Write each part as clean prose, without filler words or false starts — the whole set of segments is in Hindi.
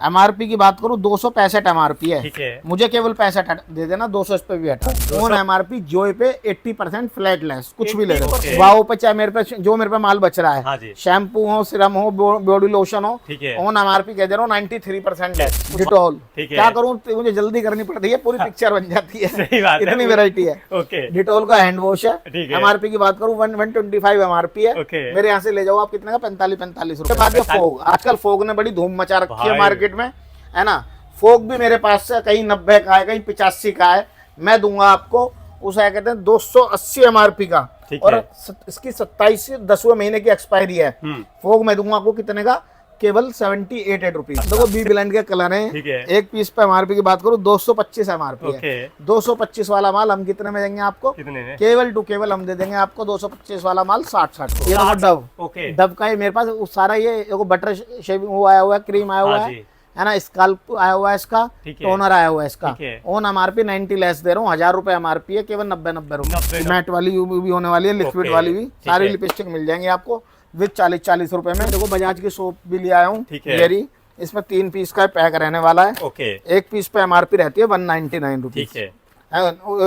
एमआरपी की बात करूँ 265 एमआरपी है, ठीक है। मुझे केवल 65 दे देना, 200 इस पे भी हटा। फोन एमआरपी जोय पे 80% फ्लैट लेस, कुछ भी ले लो। 80% वाओ पे चाहे मेरे पे जो मेरे पे माल बच रहा हाँ है, जी। शैम्पू हो, सिरम हो, बॉडी लोशन हो, ठीक है। ऑन एमआरपी कह दे रहा हूँ 93% लेस। डिटॉल, ठीक है। क्या करूँ, मुझे जल्दी करनी पड़ती है, पूरी पिक्चर बन जाती है। सही बात है। इतनी वेरायटी है। ओके। डिटॉल का हैंड वॉश है, ठीक है। एमआरपी की बात करूँ 125 एमआरपी है। ओके। मेरे यहाँ से ले जाओ आप, कितने का, 45 रुपए। बाद में फोग, आजकल फोग ने बड़ी धूम मचा रखी है भाई। मार्केट में, है ना। फोग भी मेरे पास से कहीं 90 का है, कहीं 85 का है। मैं दूंगा आपको उसे कहते हैं 280 एमआरपी का, ठीक और है। इसकी 27 से 10वें महीने की एक्सपायरी है। फोग मैं दूंगा आपको कितने का, केवल 78 रुपीज। देखो बी ब्लेंड के कलर ठीक हैं। है। एक पीस पे एमआरपी की बात करूँ 225 एमआरपी ओके। है। 225 वाला माल हम कितने में देंगे आपको, कितने में? केवल टू केवल हम दे देंगे आपको 225 वाला माल 60 को। ये देखो डव, ओके। डव का ही मेरे पास वो सारा, ये देखो बटर शेविंग वो आया हुआ है, क्रीम आया हुआ हाँ है, जी। है ना, स्काल्प आया हुआ है इसका, ठीक है। टोनर आया हुआ है इसका। ठीक है। ऑन एमआरपी 90 लेस दे रहा हूँ, 1000 रुपए एमआरपी है, केवल 90 रुपए। 90 मैट वाली भी होने वाली है, लिक्विड ओके, वाली भी, ठीक सारी है। लिपस्टिक मिल जाएंगे आपको विद 40 रुपए में। देखो बजाज की सोप भी ले आया हूँ, ठीक है। येरी, इसमें 3 पीस का पैक रहने वाला है। ओके। एक पीस पे एमआरपी रहती है 199 रुपीज, ठीक है।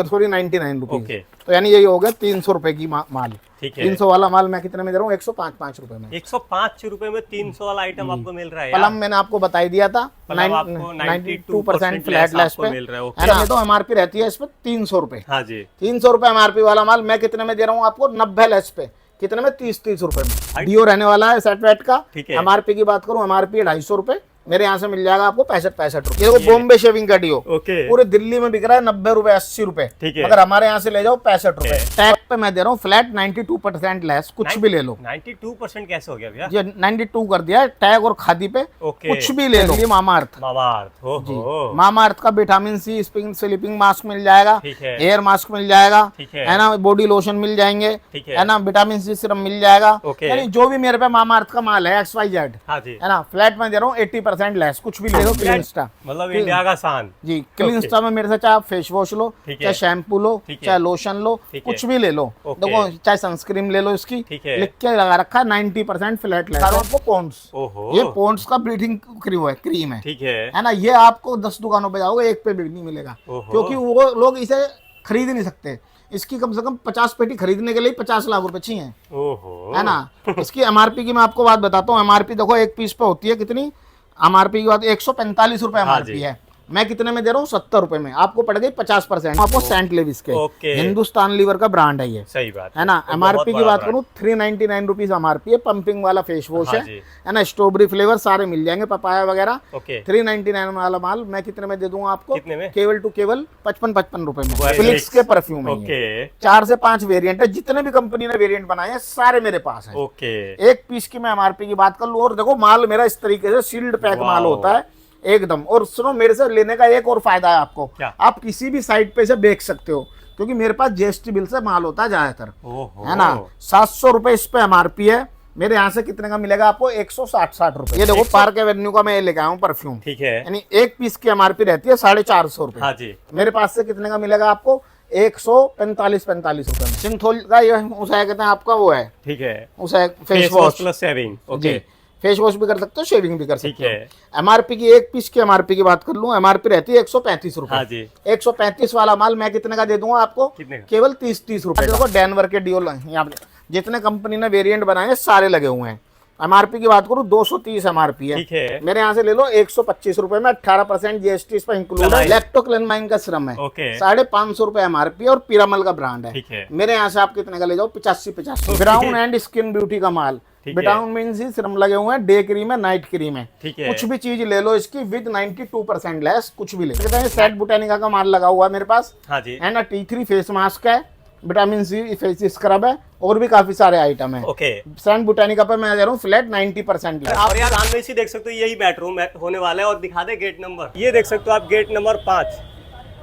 Sorry 99 okay. रुपीज। तो यानी यही हो गया 300 रुपए की माल। ठीक है। 300 वाला माल मैं कितने में दे रहा हूँ, 105 रुपए में। 105 रुपए में 300 वाला आइटम आपको मिल रहा है पलम मैंने आपको बता ही दिया था, पलम आपको 92% फ्लैट लेस पे मिल रहा है। है ना। तो एमआरपी रहती है इस पे 300 रुपए। हाँ जी। 300 रुपए एमआरपी वाला माल मैं कितने में दे रहा हूँ आपको, 90 लेस पे, कितने में, 30 रुपए में। डीओ रहने वाला है सेट वेट का। ठीक है। एमआरपी की बात करूँ, एमआरपी 250 रुपए, मेरे यहाँ से मिल जाएगा आपको 65 रुपए। देखो बॉम्बे शेविंग का डीओ ओके। पूरे दिल्ली में बिक रहा है 90 रुपए, 80 रुपए, ठीक है। अगर हमारे यहाँ से ले जाओ 65 रुपए। टैग पे मैं दे रहा हूँ फ्लैट 92% लेस, कुछ भी ले लो। 92% कैसे हो गया भैया? ये 92 कर दिया है टैग और खादी पे, ओके। कुछ भी ले लो। मामाअर्थ, मामाअर्थ, ओहो। मामाअर्थ का विटामिन सी स्लीपिंग मास्क मिल जाएगा, ठीक है। एयर मास्क मिल जाएगा, ठीक है। है ना, बॉडी लोशन मिल जाएंगे, ठीक है। है ना, विटामिन सी सिरम मिल जाएगा। ओके। यानी जो भी मेरे पे मामाअर्थ का माल है XYZ, हाँ जी। है ना, फ्लैट में दे रहा हूँ 80% लेस, कुछ भी ले लो। क्लीनस्टा, मतलब इंडिया का शान। जी, क्लीनस्टा में मेरे से चाहे आप फेस वॉश लो, ठीक है। चाहे शैम्पू लो, ठीक है। चाहे लोशन लो, ठीक है। कुछ भी ले लो। ओके। देखो चाहे सनस्क्रीन ले लो इसकी, ठीक है। लिख के लगा रखा है 90% फ्लैट लेस। आपको पॉन्ड्स, ओहो। ये पॉन्ड्स का ब्रीथिंग क्रीम है, ठीक है। है ना। ये आपको 10 दुकानों पे जाओगे, एक पे भी नहीं मिलेगा, ओहो। क्योंकि वो लोग इसे खरीद नहीं सकते। इसकी कम से कम 50 पेटी खरीदने के लिए 50 लाख रुपए चाहिए, ओहो। है ना। इसकी एमआरपी की मैं आपको बात बताता हूँ। एमआरपी देखो एक पीस पे होती है कितनी, एमआरपी की बात 145 रुपए एमआरपी है, मैं कितने में दे रहा हूँ, 70 रुपए में। आपको पड़ गई 50%। आपको सेंट लेविस के, ओके। हिंदुस्तान लीवर का ब्रांड है ये, सही बात है ना। तो एमआरपी बहुत की बात बड़ा करूँ 399 रुपीज एमआरपी है। पंपिंग वाला फेस वॉश हाँ जी। है ना, स्ट्रॉबेरी फ्लेवर सारे मिल जाएंगे, पपाया वगैरह। ओके। 399 वाला माल मैं कितने में दे दूंगा आपको, कितने में? केवल टू केवल 55 रुपए में। Wow, फिलिक्स के परफ्यूम है ये। ओके। 4 से 5 वेरिएंट है, जितने भी कंपनी ने वेरिएंट बनाए हैं सारे मेरे पास है। ओके। एक पीस की मैं एमआरपी की बात कर लूं, और देखो माल मेरा इस तरीके से सील्ड पैक वाओ। माल होता है एकदम। और सुनो, मेरे से लेने का एक और फायदा है आपको, क्या? आप किसी भी साइट पे से बेच सकते हो, क्योंकि मेरे पास जीएसटी बिल से माल होता है ज्यादातर, ओहो। है ना। 700 रुपए इस पे एमआरपी है, मेरे यहाँ से कितने का मिलेगा आपको, 160 रुपए। ये देखो पार्क एवेन्यू का मैं लेके आया हूँ परफ्यूम, ठीक है। यानी एक पीस की एमआरपी रहती है 450 रुपए। हाँ जी। मेरे पास से कितने का मिलेगा आपको, 145 रुपए में। सिंथोल का ये उसे कहते हैं आपका वो है, ठीक है। उसे फेस वॉश प्लस सेविंग। जी, ओके। फेस वॉश भी कर सकते हो, शेविंग भी कर ठीक सकते है। हो। एमआरपी की एक पीस की एमआरपी की बात कर लूं, एमआरपी रहती है 135 रुपए। हाँ जी। 135 वाला माल मैं कितने का दे दूंगा आपको, कितने का? केवल 30 रुपए। देखो डेनवर के डीओ यहाँ पे जितने कंपनी ने वेरिएंट बनाए हैं सारे लगे हुए हैं। एमआरपी की बात करूं 230 एमआरपी है, ठीक है। मेरे यहाँ से ले लो 125 रुपए में, 18% जीएसटी इस पर इंक्लूड है। लैक्टोक्लेनमाइन का सिरम है, ओके। 550 रुपए एमआरपी और पिरामल का ब्रांड ठीक है। मेरे यहाँ से आप कितने का ले जाओ, 85। ब्राउन एंड स्किन ब्यूटी का माल, ठीक है। विटामिन सी सिरम लगे हुए हैं, डे क्रीम है, नाइट क्रीम है, ठीक है। कुछ भी चीज ले लो इसकी विद 92% लेस, कुछ भी ले लो। सेट बोटानिका का माल लगा हुआ है मेरे पास, हाँ जी। है ना। T3 फेस मास्क है, विटामिन सी फेस स्क्रब है, और भी काफी सारे आइटम है। ओके। सेंट बोटानिका पे मैं दे रहा हूँ फ्लैट 90% लेस। और यार सामने इसी देख सकते हो, यही बेडरूम होने वाला है। और दिखा दे गेट नंबर, ये देख सकते हो आप, गेट नंबर 5।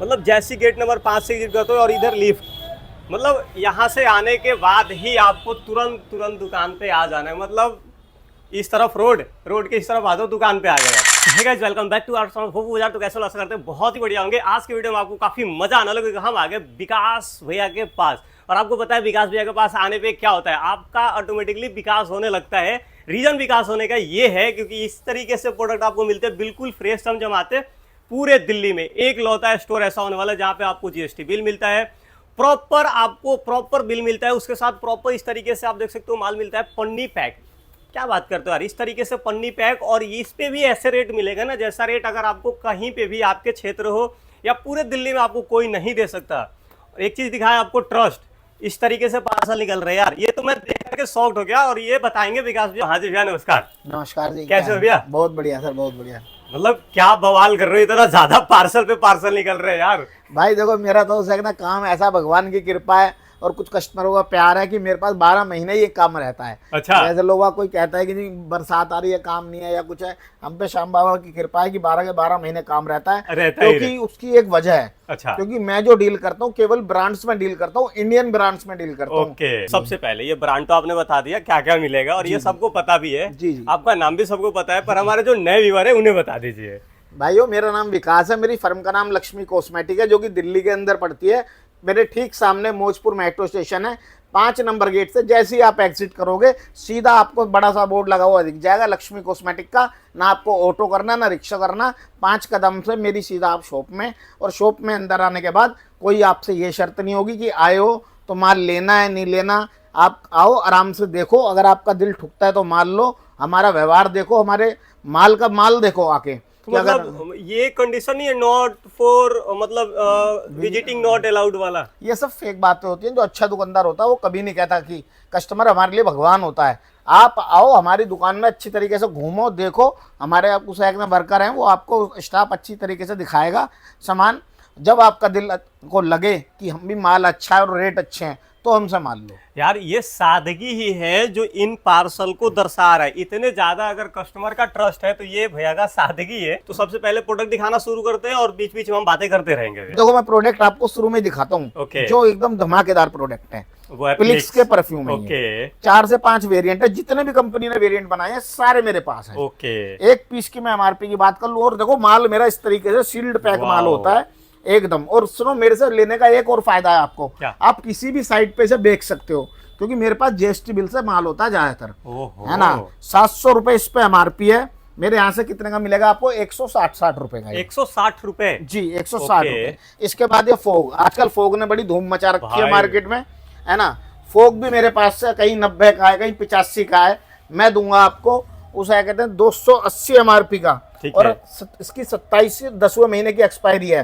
मतलब जैसी गेट नंबर 5 से एग्जिट करते हो और इधर लिफ्ट, मतलब यहाँ से आने के बाद ही आपको तुरंत दुकान पे आ जाना है। मतलब इस तरफ रोड के इस तरफ आ जाओ, दुकान पे आ गए। Hey guys, welcome back to our channel hope बाजार। तो कैसे आशा करते हैं बहुत ही बढ़िया होंगे। आज के वीडियो में आपको काफी मजा आने लगे, हम आ गए विकास भैया के पास। और आपको पता है विकास भैया के पास आने पे क्या होता है, आपका ऑटोमेटिकली विकास होने लगता है। रीजन विकास होने का ये है क्योंकि इस तरीके से प्रोडक्ट आपको मिलते हैं बिल्कुल फ्रेश जमाते। पूरे दिल्ली में एक लौता स्टोर ऐसा होने वाला है जहां पे आपको जीएसटी बिल मिलता है, प्रॉपर आपको प्रॉपर बिल मिलता है, उसके साथ प्रॉपर इस तरीके से आप देख सकते हो माल मिलता है पन्नी पैक। क्या बात करते हो यार, इस तरीके से पन्नी पैक, और इस पे भी ऐसे रेट मिलेगा ना जैसा रेट अगर आपको कहीं पे भी आपके क्षेत्र हो या पूरे दिल्ली में आपको कोई नहीं दे सकता। और एक चीज दिखाया आपको, ट्रस्ट, इस तरीके से पार्सल निकल रहे हैं यार, ये तो मैं देख करके शॉक्ड हो गया। और ये बताएंगे विकास भैया। हाँ जी भैया नमस्कार। नमस्कार जी, कैसे हो भैया? बहुत बढ़िया सर, बहुत बढ़िया। मतलब क्या बवाल कर रहे हो, इतना ज्यादा पार्सल पे पार्सल निकल रहे हैं यार। भाई देखो, मेरा तो ना काम ऐसा, भगवान की कृपा है और कुछ कस्टमरों का प्यार है कि मेरे पास 12 महीने ये काम रहता है। अच्छा। जैसे लोगों का कोई कहता है कि नहीं बरसात आ रही है काम नहीं है या कुछ है, हम पे श्याम बाबा की कृपा है कि 12 के 12 महीने काम रहता है। क्योंकि उसकी एक वजह है। अच्छा। क्योंकि मैं जो डील करता हूँ केवल ब्रांड्स में डील करता हूँ, इंडियन ब्रांड्स में डील करता हूँ। ओके। सबसे पहले ये ब्रांड तो आपने बता दिया क्या क्या मिलेगा और ये सबको पता भी है। जी जी। आपका नाम भी सबको पता है, पर हमारे जो नए व्यूअर है उन्हें बता दीजिए। भाइयों, मेरा नाम विकास है, मेरी फर्म का नाम लक्ष्मी कॉस्मेटिक है, जो कि दिल्ली के अंदर पड़ती है। मेरे ठीक सामने मौजपुर मेट्रो स्टेशन है, 5 नंबर गेट से जैसे ही आप एग्जिट करोगे सीधा आपको बड़ा सा बोर्ड लगा हुआ दिख जाएगा लक्ष्मी कॉस्मेटिक का। ना आपको ऑटो करना ना रिक्शा करना, 5 कदम से मेरी सीधा आप शॉप में। और शॉप में अंदर आने के बाद कोई आपसे ये शर्त नहीं होगी कि आए हो तो माल लेना है नहीं लेना। आप आओ, आराम से देखो, अगर आपका दिल ठुकता है तो माल लो, हमारा व्यवहार देखो, हमारे माल का माल देखो आके। मतलब ये कंडीशन नहीं है नॉट फॉर, मतलब विजिटिंग नॉट अलाउड वाला? ये सब फेक बातें होती हैं। जो अच्छा दुकानदार होता है वो कभी नहीं कहता कि कस्टमर हमारे लिए भगवान होता है। आप आओ हमारी दुकान में, अच्छी तरीके से घूमो, देखो, हमारे आप उस एक में वर्कर हैं, वो आपको स्टाफ अच्छी तरीके से दिखाएगा सामान। जब आपका दिल को लगे कि हम भी माल अच्छा है और रेट अच्छे हैं तो हमसे मान लो। यार ये सादगी ही है जो इन पार्सल को दर्शा रहा है। इतने ज्यादा अगर कस्टमर का ट्रस्ट है तो ये भैया का सादगी है। तो सबसे पहले प्रोडक्ट दिखाना शुरू करते हैं और बीच बीच में हम बातें करते रहेंगे। देखो, मैं प्रोडक्ट आपको शुरू में दिखाता हूँ। जो एकदम धमाकेदार प्रोडक्ट है, वो है प्लिक्स के परफ्यूम है। 4 से 5 वेरिएंट है, जितने भी कंपनी ने वेरिएंट बनाए हैं सारे मेरे पास है। एक पीस की मैं एमआरपी की बात कर लूँ, और देखो माल मेरा इस तरीके से सील्ड पैक माल होता है एकदम। और सुनो, मेरे से लेने का एक और फायदा है आपको, आप किसी भी साइट पे से बेच सकते हो, क्योंकि मेरे पास जीएसटी बिल से माल होता है ज्यादातर, है ना। 700 रुपए इस पे एमआरपी है। मेरे यहाँ से कितने का मिलेगा आपको? 160 रुपए का। 160 रुपए जी, 160 रुपए। इसके बाद ये फोग, आजकल फोग ने बड़ी धूम मचा रखी है मार्केट में, है ना। फोग भी मेरे पास से कहीं 90 का है, कहीं 85 का है। मैं दूंगा आपको उसे कहते हैं 280 एमआरपी का, और इसकी 27 से 10वें महीने की एक्सपायरी है।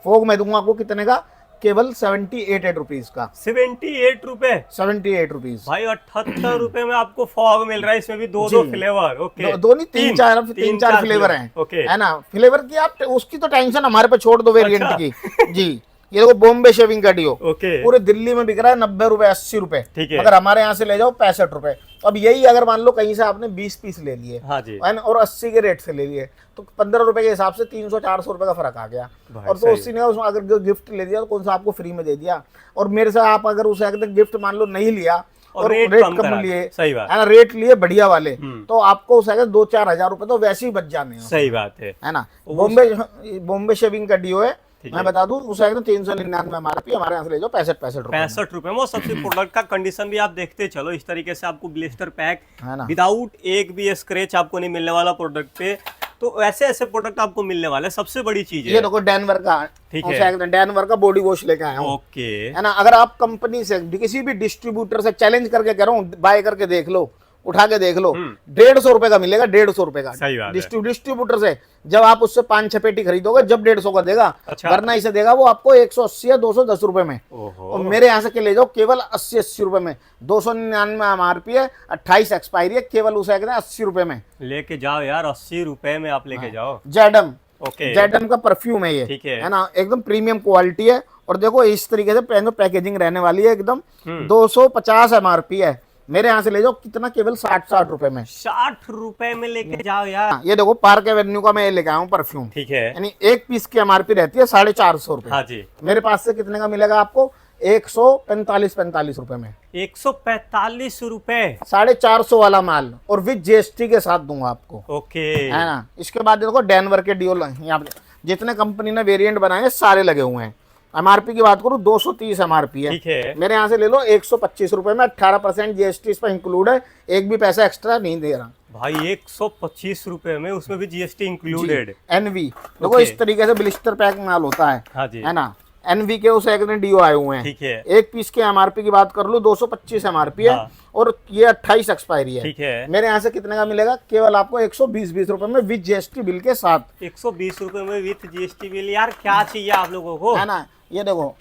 फोग मैं दूंगा आपको कितने का? केवल 78 रुपीज का। 78 रुपए? 78 रुपीज भाई। 78 रुपए में आपको फॉग मिल रहा है, इसमें भी दो फ्लेवर। ओके, दो नहीं, 3-4 फ्लेवर हैं, है ना। फ्लेवर की आप उसकी तो टेंशन हमारे पे छोड़ दो, वेरिएंट की। जी, ये देखो बॉम्बे शेविंग का डिओ, पूरे दिल्ली में बिक रहा है 90 रुपए 80 रुपए, अगर हमारे यहाँ से ले जाओ 65 रुपए। अब यही अगर मान लो कहीं से आपने 20 पीस ले लिए, हाँ जी, और 80 के रेट से ले लिए, तो 15 रुपए के हिसाब से 300-400 रुपए का फर्क आ गया। और तो उसी ने उसमें अगर गिफ्ट ले दिया तो कौन सा आपको फ्री में दे दिया। और मेरे से आप अगर उसे गिफ्ट मान लो नहीं लिया और रेट कम लिए, सही बात है ना, रेट लिए बढ़िया वाले, तो आपको उसे 2-4 हजार रुपए तो वैसे ही बच जाने हैं। सही बात है ना। बॉम्बे शेविंग का डिओ है, मैं बता दूं, उसे 399 एमआरपी, हमारे यहाँ से ले जाओ 65 रुपए। वो सबसे प्रोडक्ट का कंडीशन भी आप देखते चलो, इस तरीके से आपको ब्लिस्टर पैक विदाउट एक भी स्क्रैच आपको नहीं मिलने वाला प्रोडक्ट पे। तो ऐसे ऐसे प्रोडक्ट आपको मिलने वाले। सबसे बड़ी चीज है ये देखो, डैनवर का, ठीक है, डैनवर का बॉडी वॉश लेके आया हूँ, ओके, है ना। अगर आप कंपनी से किसी भी डिस्ट्रीब्यूटर से चैलेंज करके कह रहा हूँ, बाय करके देख लो, उठा के देख लो, 150 रुपए का मिलेगा, 150 रुपए का डिस्ट्रीब्यूटर से। जब आप उससे 5-6 पेटी खरीदोगे जब 150 का देगा, वरना इसे देगा वो आपको 180 या 210 रुपए में। और मेरे यहाँ से के ले जाओ केवल 80 रुपए में। 299 एमआरपी है, 28 एक्सपायरी है, केवल उसे 80 रुपए में लेके जाओ यार। 80 रुपए में आप लेके जाओ। जेडम, जेडम का परफ्यूम है ये, ठीक है ना, एकदम प्रीमियम क्वालिटी है। और देखो इस तरीके से पैकेजिंग रहने वाली है एकदम। 250 एमआरपी है, मेरे यहाँ से ले जाओ कितना? केवल 60 रुपए में। 60 रुपए में लेके जाओ यार। ये देखो पार्क एवेन्यू का मैं लेके आया हूँ परफ्यूम, ठीक है, यानी एक पीस की एमआरपी रहती है 450 रुपए। हाँ जी, मेरे पास से कितने का मिलेगा आपको? 145 रुपए में। 145 रुपए, 450 वाला माल, और विद जीएसटी के साथ दूंगा आपको, ओके, है ना। इसके बाद देखो डैनवर के डिओ, यहाँ जितने कंपनी ने वेरिएंट बनाए सारे लगे हुए हैं, एमआरपी की बात करूँ 230 एमआरपी है, ठीक है। मेरे यहाँ से ले लो 125 रुपए में, 18% जीएसटी इस पर इंक्लूड है, एक भी पैसा एक्स्ट्रा नहीं दे रहा भाई। 125 रुपए में, उसमें भी जीएसटी इंक्लूडेड। एनवी देखो इस तरीके से ब्लिस्टर पैक माल होता है, हाँ जी, है ना। एनवी के उस एक डीओ आए हुए हैं, ठीक है। एक पीस के एमआरपी की बात कर लो 225 एमआरपी है, हाँ। और ये 28 एक्सपायरी है, ठीक है। मेरे यहाँ से कितने का मिलेगा, केवल आपको 120 रुपए में विद जीएसटी बिल के साथ। 120 रुपए में विथ जीएसटी बिल। यार क्या चाहिए आप लोगों को, है ना। ये देखो,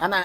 है ना,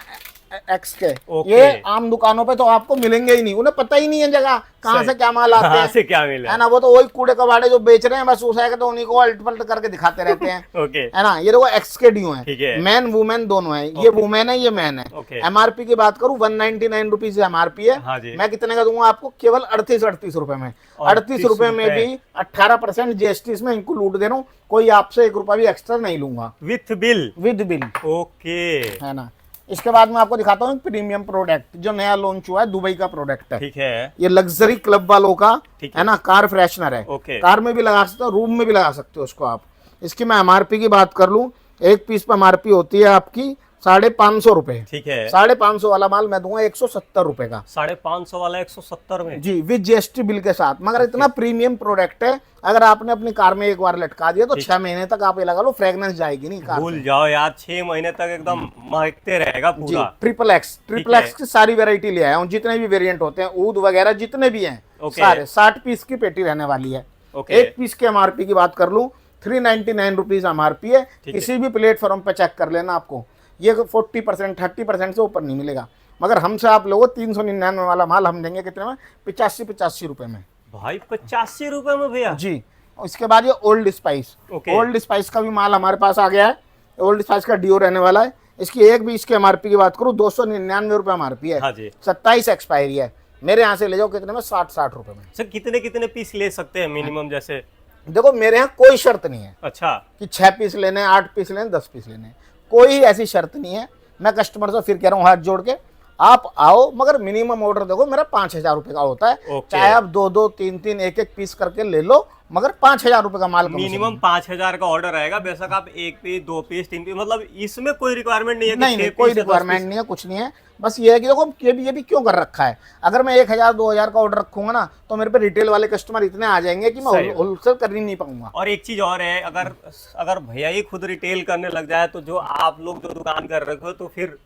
एक्स के ओके। ये आम दुकानों पे तो आपको मिलेंगे ही नहीं, उन्हें पता ही नहीं है जगह कहाँ से क्या माल आते कहाँ हैं, से क्या मिला, है ना। वो तो वही कूड़े कबाड़े जो बेच रहे हैं बस, उस तो उन्हीं को अल्ट पल्ट करके दिखाते रहते हैं। ओके, है ना। ये देखो एक्स के ड्यू ठीक है, है। मैन वुमेन दोनों है, ये वुमेन है ये मैन है। ओके। एमआरपी की बात करूँ 199 रुपीज एमआरपी है, हाँ जी। मैं कितने का दूंगा आपको, केवल 38 रुपए में। 38 रुपए में भी 18% जीएसटी इसमें इंक्लूड दे रहा हूँ, कोई आपसे 1 रुपया भी एक्स्ट्रा नहीं लूंगा, with bill. With bill. Okay, है ना। इसके बाद मैं आपको दिखाता हूँ प्रीमियम प्रोडक्ट जो नया लॉन्च हुआ है, दुबई का प्रोडक्ट है, ठीक है। ये लग्जरी क्लब वालों का, ठीक है ना, कार फ्रेशनर है। ओके। कार में भी लगा सकते हो, रूम में भी लगा सकते हो उसको आप। इसकी मैं एमआरपी की बात कर लूं, एक पीस पर एमआरपी होती है आपकी 550 रुपए, ठीक है। 550 वाला माल मैं दूंगा 170 रुपए का, 550 वाला 170 में जी, विद जीएसटी बिल के साथ। मगर इतना प्रीमियम प्रोडक्ट है, अगर आपने अपनी कार में एक बार लटका दिया तो 6 महीने तक आप ये लगा लो, फ्रेगनेंस जाएगी नहीं कार भूल से। जाओ यार, 6 महीने तक एकदम महकते रहेगा जी, पूरा। ट्रिपल एक्स की सारी वेरायटी ले आया हूँ, जितने भी वेरिएंट होते हैं, ऊद वगैरह जितने भी हैं ओके। सारे, 60 पीस की पेटी रहने वाली है। ओके। एक पीस के एमआरपी की बात कर लूं 399 रुपीज एमआरपी है, किसी भी प्लेटफॉर्म पे चेक कर लेना, आपको ये 40% 30% से ऊपर नहीं मिलेगा। मगर हमसे आप लोगों 399 वाला माल हम देंगे कितने में, 85 रुपए में भाई। 85 रुपए में भैया जी। इसके बाद ये old spice, okay. Old spice का भी माल हमारे पास आ गया है, ओल्ड स्पाइस का डीओ रहने वाला है। इसकी एक भी इसके एमआरपी की बात करूँ 299 रुपए एमआरपी है, हाँ जी। 27 एक्सपायरी है, मेरे यहाँ से ले जाओ कितने में, 60 रुपए में। सर कितने कितने पीस ले सकते हैं मिनिमम जैसे? देखो मेरे यहाँ कोई शर्त नहीं है अच्छा, कि 6 पीस लेने, 8 पीस लेने, 10 पीस लेने, कोई ऐसी शर्त नहीं है। मैं कस्टमर से फिर कह रहा हूँ हाथ जोड़ के, आप आओ, मगर मिनिमम ऑर्डर देखो मेरा 5000 रुपए का होता है। ओके। चाहे आप 2-2, 3-3, एक पीस करके ले लो, मगर 5000 रुपए का माल मिनिमम 5000 का ऑर्डर रहेगा। बेशक आप 1 पीस, 2 पीस, 3 पीस, मतलब इसमें कोई रिक्वायरमेंट नहीं है कि नहीं, 6 कोई पीस या 10 रिक्वायरमेंट पीस। नहीं है, कुछ नहीं है। बस ये है कि देखो ये भी क्यों कर रखा है, अगर मैं 1000-2000 का ऑर्डर रखूंगा ना तो मेरे पे रिटेल वाले कस्टमर इतने आ जाएंगे कि मैं होलसेल कर ही नहीं पाऊंगा। और एक चीज और है, अगर भैया ही खुद रिटेल करने लग जाए तो जो आप लोग जो दुकान कर रखे हो तो फिर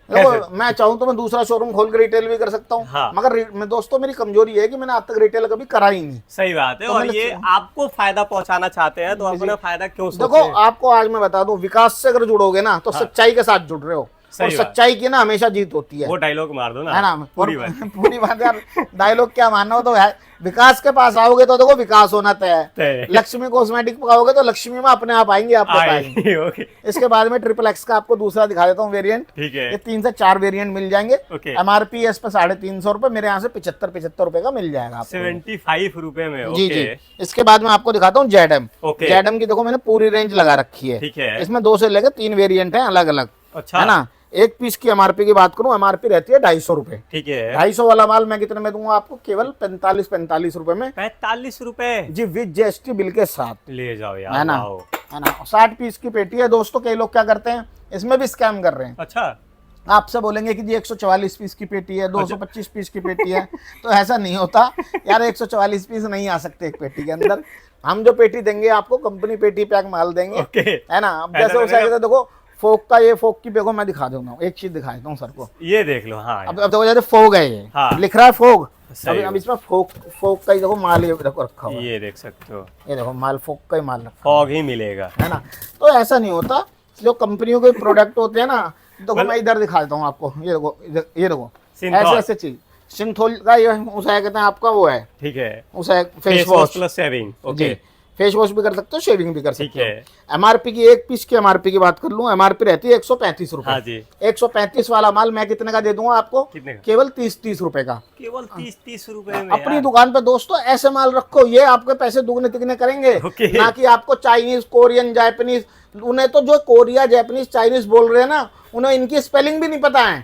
देखो मैं चाहूँ तो मैं दूसरा शोरूम खोल के रिटेल भी कर सकता हूँ, हाँ। मगर मैं दोस्तों मेरी कमजोरी है कि मैंने आज तक रिटेल कभी करा ही नहीं। सही बात है। तो और मैंने ये आपको फायदा पहुंचाना चाहते हैं तो अपना फायदा क्यों सोचें? देखो आपको आज मैं बता दूं, विकास से अगर जुड़ोगे ना तो सच्चाई के साथ जुड़ रहे हो, और सच्चाई की ना हमेशा जीत होती है। वो डायलॉग मार दो ना, है ना, पूरी बात। पूरी बात यार, डायलॉग क्या मानना हो तो है। विकास के पास आओगे तो देखो विकास होना तय है। लक्ष्मी कॉस्मेटिक पाओगे तो लक्ष्मी में अपने आप आएंगे, आपको पाएंगे। ओके। इसके बाद में ट्रिपल एक्स का आपको दूसरा दिखा देता हूँ वेरिएंट, ठीक है। ये 3 से 4 वेरिएंट मिल जाएंगे। ओके। एमआरपी इस पर 350 रुपए, मेरे यहाँ से 75 रुपए का मिल जाएगा आपको, 75 रुपए में। जी जी। इसके बाद में आपको दिखाता हूँ जेडएम। ओके। जेडएम की देखो मैंने पूरी रेंज लगा रखी है, ठीक है। इसमें 2 से लेकर 3 वेरिएंट है अलग अलग, अच्छा, है ना। एक पीस की एमआरपी की बात करूं, एमआरपी रहती है 250 रुपए, ठीक है। 250 वाला माल मैं कितने में दूंगा आपको, केवल 45 रुपए में, 45 रुपए जी, विद जीएसटी बिल के साथ। ले जाओ यार, है ना, वाओ। है ना। 60 पीस की पेटी है दोस्तों। कई लोग क्या करते हैं, इसमें भी स्कैम कर रहे हैं। अच्छा, आपसे बोलेंगे कि जी 144 पीस की पेटी है, 225 पीस की पेटी है, तो ऐसा नहीं होता यार, 144 पीस नहीं आ सकते एक पेटी के अंदर। हम जो पेटी देंगे आपको कंपनी पेटी पैक माल देंगे, है ना। अब जैसे उसे देखो फोक का, ये फोक की देखो मैं दिखा दूंगा, एक चीज दिखा देता हूँ सर को, ये देख लो। हाँ, अब देखो जैसे फोक है ये, हाँ। लिख रहा है फोक, सही अब इसमें फोक का ही देखो माल ये देखो रखा हुआ है, ये देख सकते हो, ये देखो माल फोक का ही माल रखा फॉग ही मिलेगा, है ना। तो ऐसा नहीं होता, जो कंपनियों के प्रोडक्ट होते हैं ना, देखो मैं इधर दिखा देता हूँ आपको, ये देखो, ये देखो ऐसे ऐसे चीज, सिंथोल का ये उसे कहते हैं आपका वो है, ठीक है, उसे फेस वॉश प्लस शेविंग। जी, फेस वॉश भी कर सकते हो, शेविंग भी कर सकते है। हो। एमआरपी की एक पीस की एमआरपी की बात कर लूं, एमआरपी रहती है 135 रुपए। हाँ जी। 135 वाला माल मैं कितने का दे दूंगा आपको, कितने का? केवल 30 रुपए का, केवल 30 रुपए में। अपनी दुकान पे दोस्तों ऐसे माल रखो, ये आपके पैसे दुगने तिगने करेंगे, ना कि आपको चाइनीज, कोरियन, जापानीज, उन्हें तो जो कोरिया, जापानीज, चाइनीज बोल रहे हैं ना, उन्हें इनकी स्पेलिंग भी नहीं पता है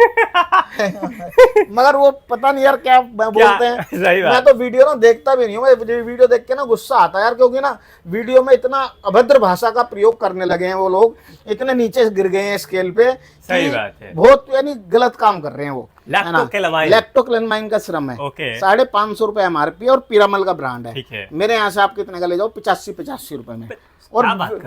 मगर वो पता नहीं यार क्या बोलते हैं। सही बात। मैं तो वीडियो ना देखता भी नहीं हूँ, मुझे वीडियो देख के ना गुस्सा आता है यार, क्योंकि ना वीडियो में इतना अभद्र भाषा का प्रयोग करने लगे हैं वो लोग, इतने नीचे गिर गए हैं स्केल पे। सही बात है। बहुत यानी गलत काम कर रहे हैं वो। लैक्टोक्लेमाइन का सिरम है, ओके, 550 रुपए MRP और पीरामल का ब्रांड है। ठीक है। मेरे यहाँ से आप कितने का ले जाओ, 85 रुपए में, और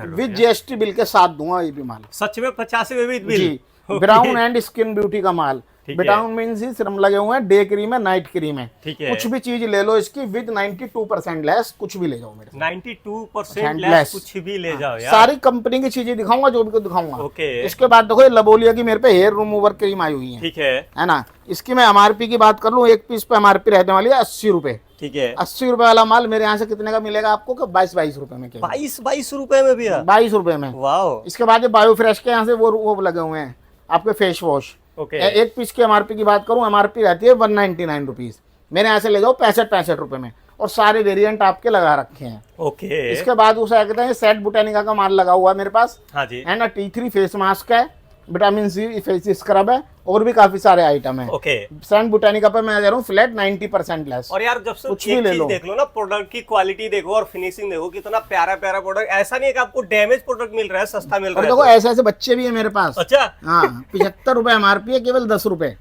विद GST बिल के साथ दूंगा ये भी माल। सच में 85 में विद बिल? जी। ब्राउन एंड स्किन ब्यूटी का माल, ब्राउन मीन्स ही सिरम लगे हुए हैं, डे क्रीम है, नाइट क्रीम है। कुछ भी चीज ले लो इसकी विद 92% लेस, कुछ भी ले जाओ मेरे 92% लेस, कुछ भी ले जाओ यार। सारी कंपनी की चीजें दिखाऊंगा, जो भी दिखाऊंगा। ओके। इसके बाद देखो ये लबोलिया की मेरे पे हेयर रिमूवर क्रीम आई हुई है, ठीक है ना। इसकी मैं MRP की बात कर लूं, एक पीस पे MRP रहने वाली है 80 रुपए, ठीक है। 80 रुपए वाला माल मेरे यहाँ से कितने का मिलेगा आपको? 22 रुपए में। 22 रुपए में भी? 22 रुपए में। वाओ। इसके बाद ये बायोफ्रेश के यहाँ से वो लगे हुए हैं आपके फेस वॉश। ओके। एक पीस की MRP की बात करूं, MRP रहती है 199 रुपीज, मेरे यहाँ से ले जाओ 65 रुपए में, और सारे वेरिएंट आपके लगा रखे हैं। ओके। इसके बाद उसे कहते हैं सेट बोटानिका का माल लगा हुआ है मेरे पास। हाँ जी। है ना, T3 फेस मास्क है, विटामिन C फेस स्क्रब है, और भी काफी सारे आइटम है। ओके। सेंट बोटानिका पर मैं दे रहा हूँ फ्लैट 90% लेस। और यार जब से कुछ भी ले लो, देख लो ना, प्रोडक्ट की क्वालिटी देखो और फिनिशिंग देखो, कितना प्यारा प्यारा प्रोडक्ट। ऐसा नहीं है कि आपको डैमेज प्रोडक्ट मिल रहा है, सस्ता मिल रहा है। देखो ऐसे ऐसे बच्चे भी है मेरे पास। अच्छा। हाँ, 75 रुपए MRP है, केवल 10 रुपए,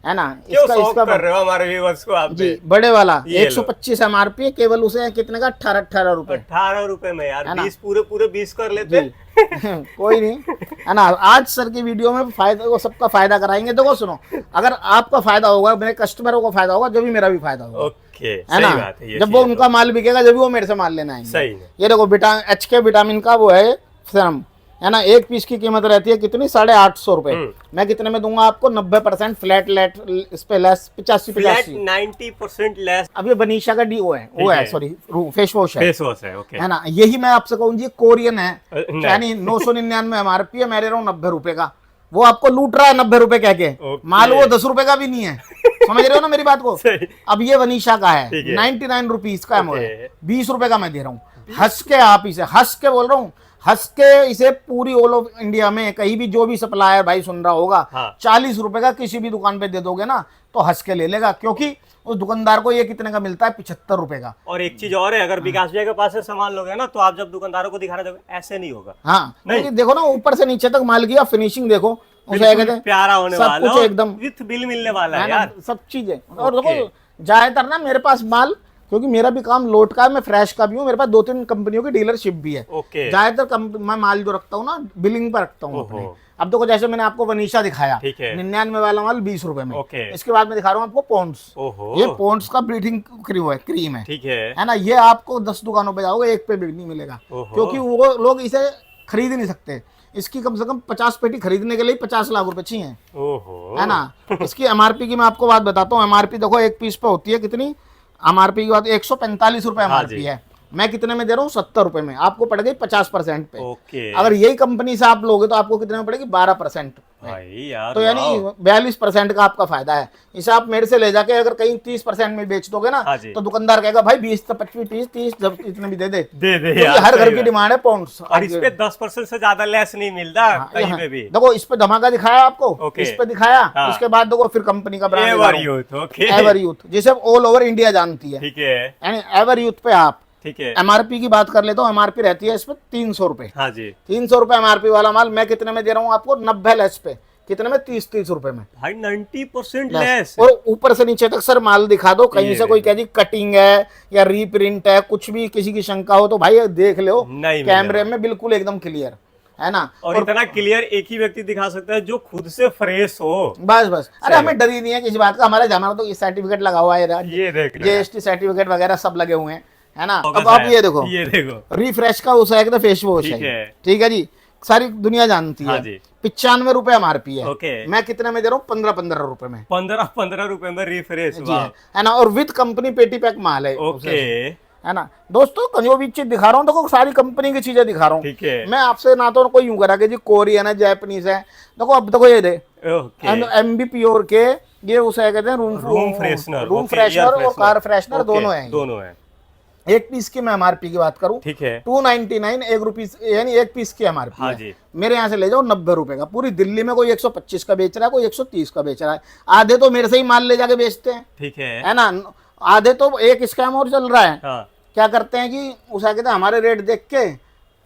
है ना। इसका कर रहे हो हमारे व्यूअर्स को आप? जी, बड़े वाला 125 MRP है, केवल उसे कितने का 18 रुपए। 18 रुपए में यार 20 पूरे 20 कर लेते कोई नहीं, है ना। आज सर की वीडियो में फायदा, वो सबका फायदा कराएंगे। देखो सुनो, अगर आपका फायदा होगा, मेरे कस्टमरों को फायदा होगा, जब भी मेरा भी फायदा होगा। ओके, है ना। जब वो उनका माल बिकेगा, जब भी वो मेरे से माल लेना आएंगे। सही। ये देखो HK विटामिन का वो है सीरम, है ना। एक पीस की कीमत रहती है कितनी? 850 रुपए। मैं कितने में दूंगा आपको? 90% फ्लैट इस पे लेस, 85 90% लेस। अब ये बनीशा का वो है सॉरी फेस वॉश है। ओके। है ना। यही मैं आपसे कहूँ जी, कोरियन है, यानी 999 MRP है, मैं दे रहा हूँ 90 रुपए का। वो आपको लूट रहा है 90 रुपए कह के, माल वो 10 रुपए का भी नहीं है। समझ रहे हो ना मेरी बात को? अब ये वनीशा का है, 99 रुपीज का है, 20 रुपए का मैं दे रहा हूँ। हंस के, आप इसे हंस के बोल रहा हूँ, हंस के इसे पूरी ऑल ओवर इंडिया में कहीं भी जो भी सप्लायर भाई सुन रहा होगा, 40 रुपए का किसी भी दुकान पे दे दोगे ना, तो हंस के ले लेगा, क्योंकि उस दुकानदार को ये कितने का मिलता है? 75 रुपए का। और एक चीज और है, अगर विकास भैया के पास से सामान लोगे ना, तो आप जब दुकानदारों को दिखाना चाहोगे, ऐसे नहीं होगा। हाँ, नहीं देखो ना, ऊपर से नीचे तक माल की फिनिशिंग देखो, उसे कहते हैं प्यारा होने वाला, सब कुछ एकदम विथ बिल मिलने वाला है यार, सब चीजें। और देखो ज्यादातर ना मेरे पास माल, क्योंकि मेरा भी काम लोट का है, मैं फ्रेश का भी हूँ, मेरे पास 2-3 कंपनियों की डीलरशिप भी है। ज्यादातर मैं माल जो रखता हूँ ना, बिलिंग पर रखता हूँ अपने। अब देखो जैसे मैंने आपको वनीशा दिखाया, 99 वाला माल 20 रुपए में। इसके बाद मैं दिखा रहा हूँ आपको पॉन्ड्स। ये पॉन्ड्स का ब्रीथिंग क्रीम है, ठीक है ना। ये आपको 10 दुकानों पे जाओगे, एक पे भी नहीं मिलेगा, क्योंकि वो लोग इसे खरीद नहीं सकते। इसकी कम से कम 50 पेटी खरीदने के लिए 50 लाख रुपए चाहिए, है ना। इसकी MRP की मैं आपको बात बताता हूँ। MRP देखो एक पीस पे होती है कितनी? MRP की बात 145 रुपए MRP है, मैं कितने में दे रहा हूँ? 70 रुपए में। आपको पड़ गई 50% पे। अगर यही कंपनी से आप लोगे तो आपको कितने में पड़ेगी? 12%। तो यानी 42% का आपका फायदा है। इसे आप मेरे से ले जाके अगर कहीं 30% में बेच दोगे ना, तो दुकानदार कहेगा भाई 20 तो 25 30 जब इतने भी दे दे हर घर की डिमांड है पॉन्ड्स। और इस पे 10% से ज्यादा लेस नहीं मिलता कहीं पे भी। देखो इस पे धमाका दिखाया आपको, इस पे दिखाया, उसके बाद देखो फिर कंपनी का ब्रांड एवर यूथ, जिसे ऑल ओवर इंडिया जानती है, ठीक है। एवर यूथ पे आप, ठीक है। MRP की बात कर लेता हूँ, MRP रहती है इस पे 300 रुपए। हाँ जी। 300 रुपए MRP वाला माल मैं कितने में दे रहा हूँ आपको? 90 लेस पे। कितने में? 30 रुपए में भाई, 90% लेस। और ऊपर से नीचे तक सर माल दिखा दो, कहीं से कोई कह जी कटिंग है या रीप्रिंट है, कुछ भी किसी की शंका हो तो भाई देख लो कैमरे में, बिल्कुल एकदम क्लियर, है ना। और इतना क्लियर एक ही व्यक्ति दिखा सकता है जो खुद से फ्रेश हो। बस अरे हमें डर ही नहीं है किसी बात का। हमारे जमाना तो सर्टिफिकेट लगा हुआ है, ये देख GST सर्टिफिकेट वगैरह सब लगे हुए हैं, है ना। अब आप ये देखो रिफ्रेश का उस फेस वॉश है, ठीक है जी, सारी दुनिया जानती है। 95 रुपए MRP है, मैं कितने में दे रहा हूँ? 15 रुपए में। 15 रुपए में रिफ्रेश, है ना। और विद कंपनी पेटी पैक माल है, है ना। दोस्तों जो भी चीज दिखा रहा हूँ, देखो सारी कंपनी की चीजें दिखा रहा हूँ मैं आपसे। ना तो कोई यूं करा कि जी कोरियन है, जापानीज है। देखो अब देखो ये दे MB प्योर के, ये उसे कहते हैं रूम फ्रेशनर और कार फ्रेशनर, दोनों है। एक पीस की मैं एमआरपी की बात करूं, ठीक है, 299 एक रुपीस, यानी एक पीस की एमआरपी हाँ है। जी, मेरे यहाँ से ले जाओ 90 रुपए का। पूरी दिल्ली में कोई 125 का बेच रहा है, कोई 130 का बेच रहा है। आधे तो मेरे से ही माल ले जाके बेचते हैं, ठीक है ना। आधे तो एक स्कैम और चल रहा है। हाँ, क्या करते हैं कि उस कहते हैं हमारे रेट देख के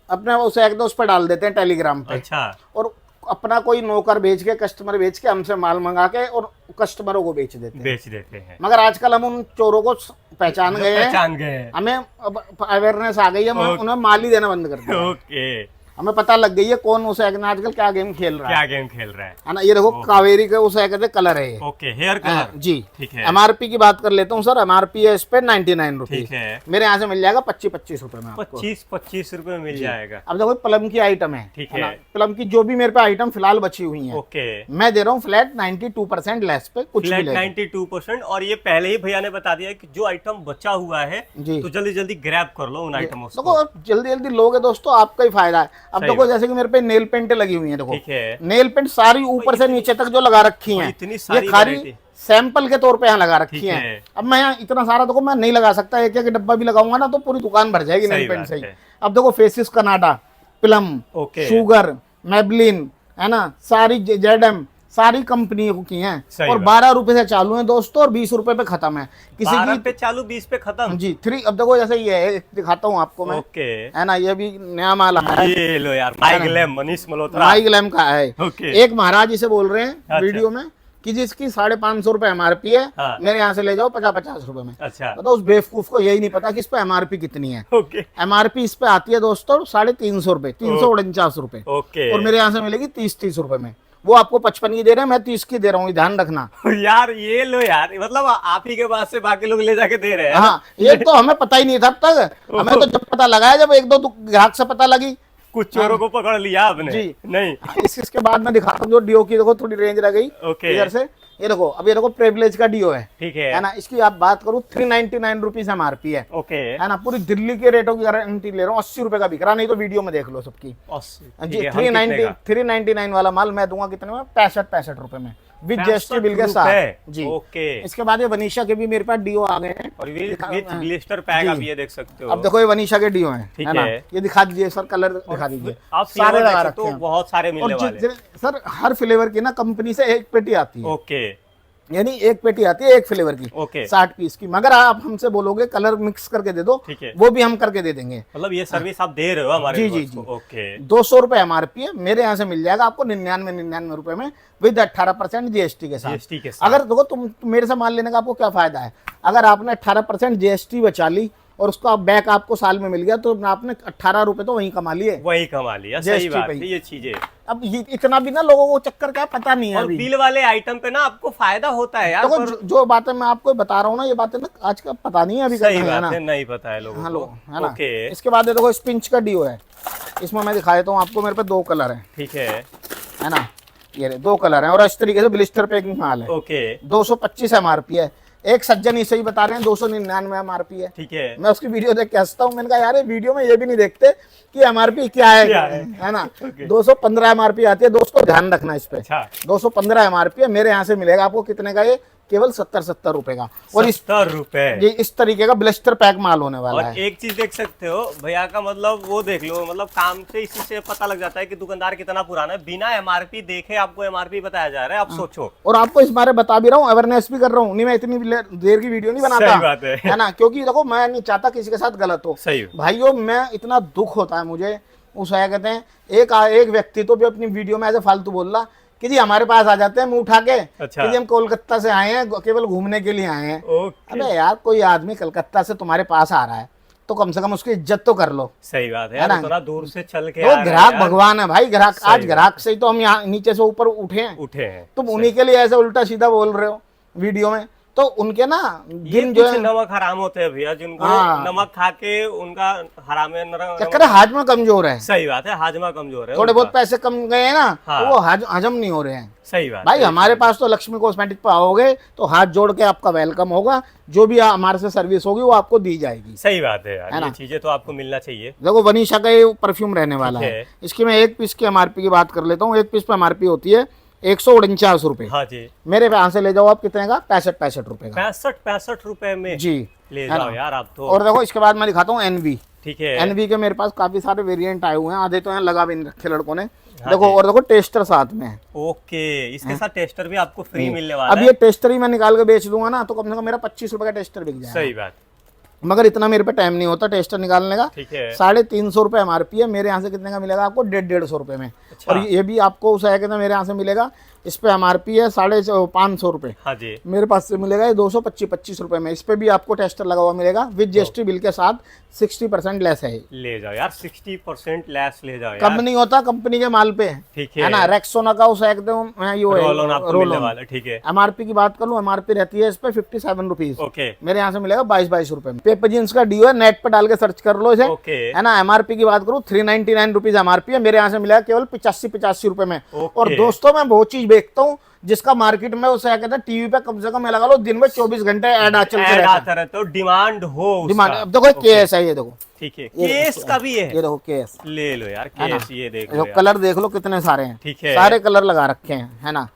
अपने उस एक दो उस पर डाल देते हैं टेलीग्राम पे, अच्छा, और अपना कोई नौकर बेच के, कस्टमर बेच के, हमसे माल मंगा के और कस्टमरों को बेच देते हैं। मगर आजकल हम उन चोरों को पहचान गए हैं, हमें अब अवेयरनेस आ गई है, हम उन्हें माल ही देना बंद कर दिया। ओके, हमें पता लग गई है कौन उस आजकल क्या गेम खेल रहा है, है ना। ये देखो कावेरी का उस कहते कलर है ये। ओके, हेयर कलर, जी, ठीक है। एमआरपी की बात कर लेता हूँ सर। एमआरपी है इस पे 99 रुपीज, ठीक है। मेरे यहाँ से मिल जाएगा 25-25 रुपए में आपको। 25 रुपए में मिल जाएगा। अब देखो प्लम की आइटम है, ठीक है ना। है। प्लम की जो भी मेरे पे आइटम फिलहाल बची हुई है, ओके, मैं दे रहा हूँ फ्लैट 92% लेस पे, कुछ भी लेगा। 92%। और ये पहले ही भैया ने बता दिया कि जो आइटम बचा हुआ है जी, तो जल्दी जल्दी ग्रैब कर लो उन आइटमों को। देखो जल्दी जल्दी लोगे दोस्तों, आपका ही फायदा है। अब सही देखो जैसे कि मेरे पे नेल पेंट लगी हुई है, देखो ठीक है, नेल पेंट सारी ऊपर से नीचे तक जो लगा रखी हैं, इतनी ये सारी खाली variety। सैंपल के तौर पे यहाँ लगा रखी ठीक हैं। है। अब मैं यहाँ इतना सारा देखो मैं नहीं लगा सकता, एक एक डब्बा भी लगाऊंगा ना तो पूरी दुकान भर जाएगी सही नेल पेंट बात से ही। है। अब देखो faces Canada, plum, okay, sugar, Maybelline, है ना, सारी जेडएम, सारी कंपनियों की हैं, सही और बात। 12 रुपए से चालू है दोस्तों, और 20 रुपए पे खत्म है। किसी 12 की पे चालू 20 पे खत्म। जी 3। अब देखो जैसे ये है, दिखाता हूँ आपको मैं, ओके, है ना, ये भी नया माल आया है, ये लो यार, माइक लैम मनीष मल्होत्रा। माई ग्लैम का है। ओके, एक महाराज इसे बोल रहे हैं अच्छा। वीडियो में कि जिसकी 550 रुपए एमआरपी है, हाँ। मेरे यहाँ से ले जाओ 50-50 रुपए में। अच्छा, मतलब उस बेवकूफ को यही नहीं पता कि इस पे एमआरपी कितनी है। ओके, एमआरपी इस पे आती है दोस्तों 350 रुपए, 349 रुपए, ओके। और मेरे यहाँ से मिलेगी 30-30 रुपए में। वो आपको 55 की दे रहे हैं, मैं 30 की दे रहा हूँ, ध्यान रखना। यार ये लो यार, मतलब आप ही के पास से बाकी लोग ले जाके दे रहे हैं। हाँ, ये तो हमें पता ही नहीं था अब तक। हमें तो जब पता लगाया, जब एक दो ग्राहक से पता लगी। कुछ चोरों को पकड़ लिया आपने? जी। नहीं। इसके बाद मैं दिखाता हूँ जो डिओ की, देखो थोड़ी रेंज रह गई ओके, इधर से। ये देखो, अब ये देखो प्रिविलेज का डिओ है, ठीक है ना। इसकी आप बात करूँ 399 रुपीज एमआरपी है, ओके, है ना। पूरी दिल्ली के रेटों की गारंटी ले रहा हूँ। 80 रुपए का बिक रहा, नहीं तो वीडियो में देख लो सबकी। जी, 399 वाला माल मैं दूंगा कितने में? 65 रुपए में, विद जीएसटी बिल के साथ। जी, ओके। इसके बाद ये वनीशा के भी मेरे पास डिओ आ गए हैं, और विद ब्लिस्टर पैक, आप ये देख सकते हो। अब देखो ये वनीशा के डिओ हैं, ठीक है ना। है। ये दिखा दीजिए सर, कलर दिखा दीजिए। आप सारे लगा रखे रखे तो हैं, बहुत सारे मिलने और वाले हैं। सर हर फ्लेवर की ना कंपनी से एक पेटी आती है, ओके, यानी एक पेटी आती है एक फ्लेवर की, ओके, 60 पीस की। मगर आप हमसे बोलोगे कलर मिक्स करके दे दो, ठीक है, वो भी हम करके दे देंगे। मतलब ये सर्विस आप दे रहे हो हमारे जी, व्यूअर्स जी, को। जी। ओके, 200 रुपए एमआरपी है, मेरे यहाँ से मिल जाएगा आपको 99 रुपए में, विद 18% जीएसटी के साथ। जीएसटी के साथ। अगर देखो तुम मेरे से माल लेने का आपको क्या फायदा है, अगर आपने 18% जीएसटी बचा ली और उसका बैक आपको साल में मिल गया, तो आपने 18 रुपए तो वहीं कमा लिए, वही कमा लिया। सही बात है, ये चीजें। अब ये इतना भी ना लोगों को चक्कर क्या पता नहीं है और अभी। बिल वाले आइटम पे ना आपको फायदा होता है यार। देखो जो बातें मैं आपको बता रहा हूँ ना, ये बातें ना आज का पता नहीं है अभी। सही है बात ना, है, नहीं पता है लोगों हेलो, को। है ना। ओके, इसके बाद देखो स्पिंच का डिओ है, इसमें मैं दिखा देता हूँ आपको। मेरे पे 2 कलर है, ठीक है, ना। ये 2 कलर है, और इस तरीके से ब्लिस्टर पैकिंग माल है। ओके, 225 एमआरपी है। एक सज्जन इसे ही बता रहे हैं 299 एमआरपी है। ठीक है। मैं उसकी वीडियो देख के हंसता हूँ, मैंने कहा यार वीडियो में ये भी नहीं देखते कि एमआरपी क्या है ना। 215 एमआरपी आती है दोस्तों, ध्यान रखना इस पे। 215 एमआरपी है, मेरे यहाँ से मिलेगा आपको कितने का? ये केवल 70 रुपए का, और 70 रुपए। ये इस तरीके का ब्लिस्टर पैक माल होने वाला और है। एक चीज देख सकते हो भैया का, मतलब वो देख लो, मतलब काम से इसी से पता लग जाता है कि दुकानदार कितना पुराना है। बिना एमआरपी देखे आपको एमआरपी बताया जा रहा है, आप सोचो। और आपको इस बारे बता भी रहा हूँ, अवेयरनेस भी कर रहा हूँ, नहीं मैं इतनी देर की वीडियो नहीं बनाता। सही बात है ना, क्योंकि देखो मैं नहीं चाहता किसी के साथ गलत हो। सही भाइयों, मैं इतना दुख होता है मुझे, उस कहते हैं एक व्यक्ति तो भी अपनी वीडियो में ऐसे फालतू बोल रहा कि जी हमारे पास आ जाते हैं मुंह उठा के, अच्छा। कि जी हम कोलकाता से आए हैं, केवल घूमने के लिए आए हैं। ओके। अबे यार, कोई आदमी कलकत्ता से तुम्हारे पास आ रहा है तो कम से कम उसकी इज्जत तो कर लो। सही बात है, है ना? थोड़ा दूर से चल के तो ग्राहक भगवान है भाई, ग्राहक आज ग्राहक से ही तो हम यहाँ नीचे से ऊपर उठे हैं। तुम उन्हीं के लिए ऐसे उल्टा सीधा बोल रहे हो वीडियो में, तो उनके ना दिन जो है नमक हराम होते हैं भैया, जिनको नमक खा के उनका हराम है, चक्कर हाजमा कमजोर है। सही बात है, हाजमा कमजोर है, थोड़े बहुत पैसे कम गए हैं ना, तो वो हजम नहीं हो रहे हैं। सही बात भाई, हमारे पास तो लक्ष्मी कॉस्मेटिक पे आओगे तो हाथ जोड़ के आपका वेलकम होगा, जो भी हमारे से सर्विस होगी वो आपको दी जाएगी। सही बात है यार, ये चीजें तो आपको मिलना चाहिए। देखो वनीशा का ये परफ्यूम रहने वाला है, इसकी मैं एक पीस की एमआरपी की बात कर लेता हूँ। एक पीस पे एमआरपी होती है 149 रुपए। हाँ जी, मेरे यहाँ से ले जाओ आप कितने का, 65 रुपए का। 65 रुपए में जी ले है जाओ ना। यार आप तो। और देखो इसके बाद मैं दिखाता हूँ एनवी। ठीक है, एनवी के मेरे पास काफी सारे वेरिएंट आए हुए हैं, आधे तो यहाँ लगा भी नहीं रखे लड़कों ने। हाँ देखो जी। और देखो टेस्टर साथ में है। ओके, इसके साथ टेस्टर भी आपको फ्री मिलने वाला अब है। ये टेस्टर ही मैं निकाल के बेच दूंगा ना तो कम से कम मेरा 25 रुपए का टेस्टर बिक जाएगा। सही बात, मगर इतना मेरे पे टाइम नहीं होता टेस्टर निकालने का। ठीक है। 350 रुपए MRP है, मेरे यहाँ से कितने का मिलेगा आपको, 150 रुपए में। अच्छा। और ये भी आपको उस है कितना मेरे यहाँ से मिलेगा, इस पे MRP है 550 रुपए, हाँ जी, मेरे पास से मिलेगा ये 225 रुपए में। इस पे भी आपको टेस्टर लगा हुआ मिलेगा विद GST बिल के साथ, 60% लेस है। ले जाओ यार, 60% लेस ले जाओ यार। कम नहीं होता कंपनी के माल पे, ठीक है ना। रेक्सोना का उस एकदम रोल ऑन आपको मिलने वाला है, ठीक है। MRP की बात कर लूं, MRP रहती है इस पे 57 रुपीज, ओके मेरे यहाँ से मिलेगा 22 रुपए में। पेपर जींस का डीओ है, नेट पे डाल के सर्च कर लो इसे, ओके, है ना। MRP की बात करूं 399 रुपीज MRP है, मेरे यहाँ से मिलेगा केवल 85 रुपए में। ओके। और दोस्तों मैं बहुत चीज बेचता हूँ जिसका मार्केट में उसे क्या कहते हैं, टीवी पे कम से कम लगा लो दिन में 24 घंटे ऐड चलते ऐड रहता आता रहता है, तो डिमांड हो है। डिमांड उसका। अब देखो केस है, ये देखो, ठीक है, ये केस देखो, का भी है। ये देखो केस, ले लो यार है ना? केस, ये देख लो यार। कलर देख लो कितने सारे हैं, ठीक है। सारे कलर लगा रखे हैं, है ना।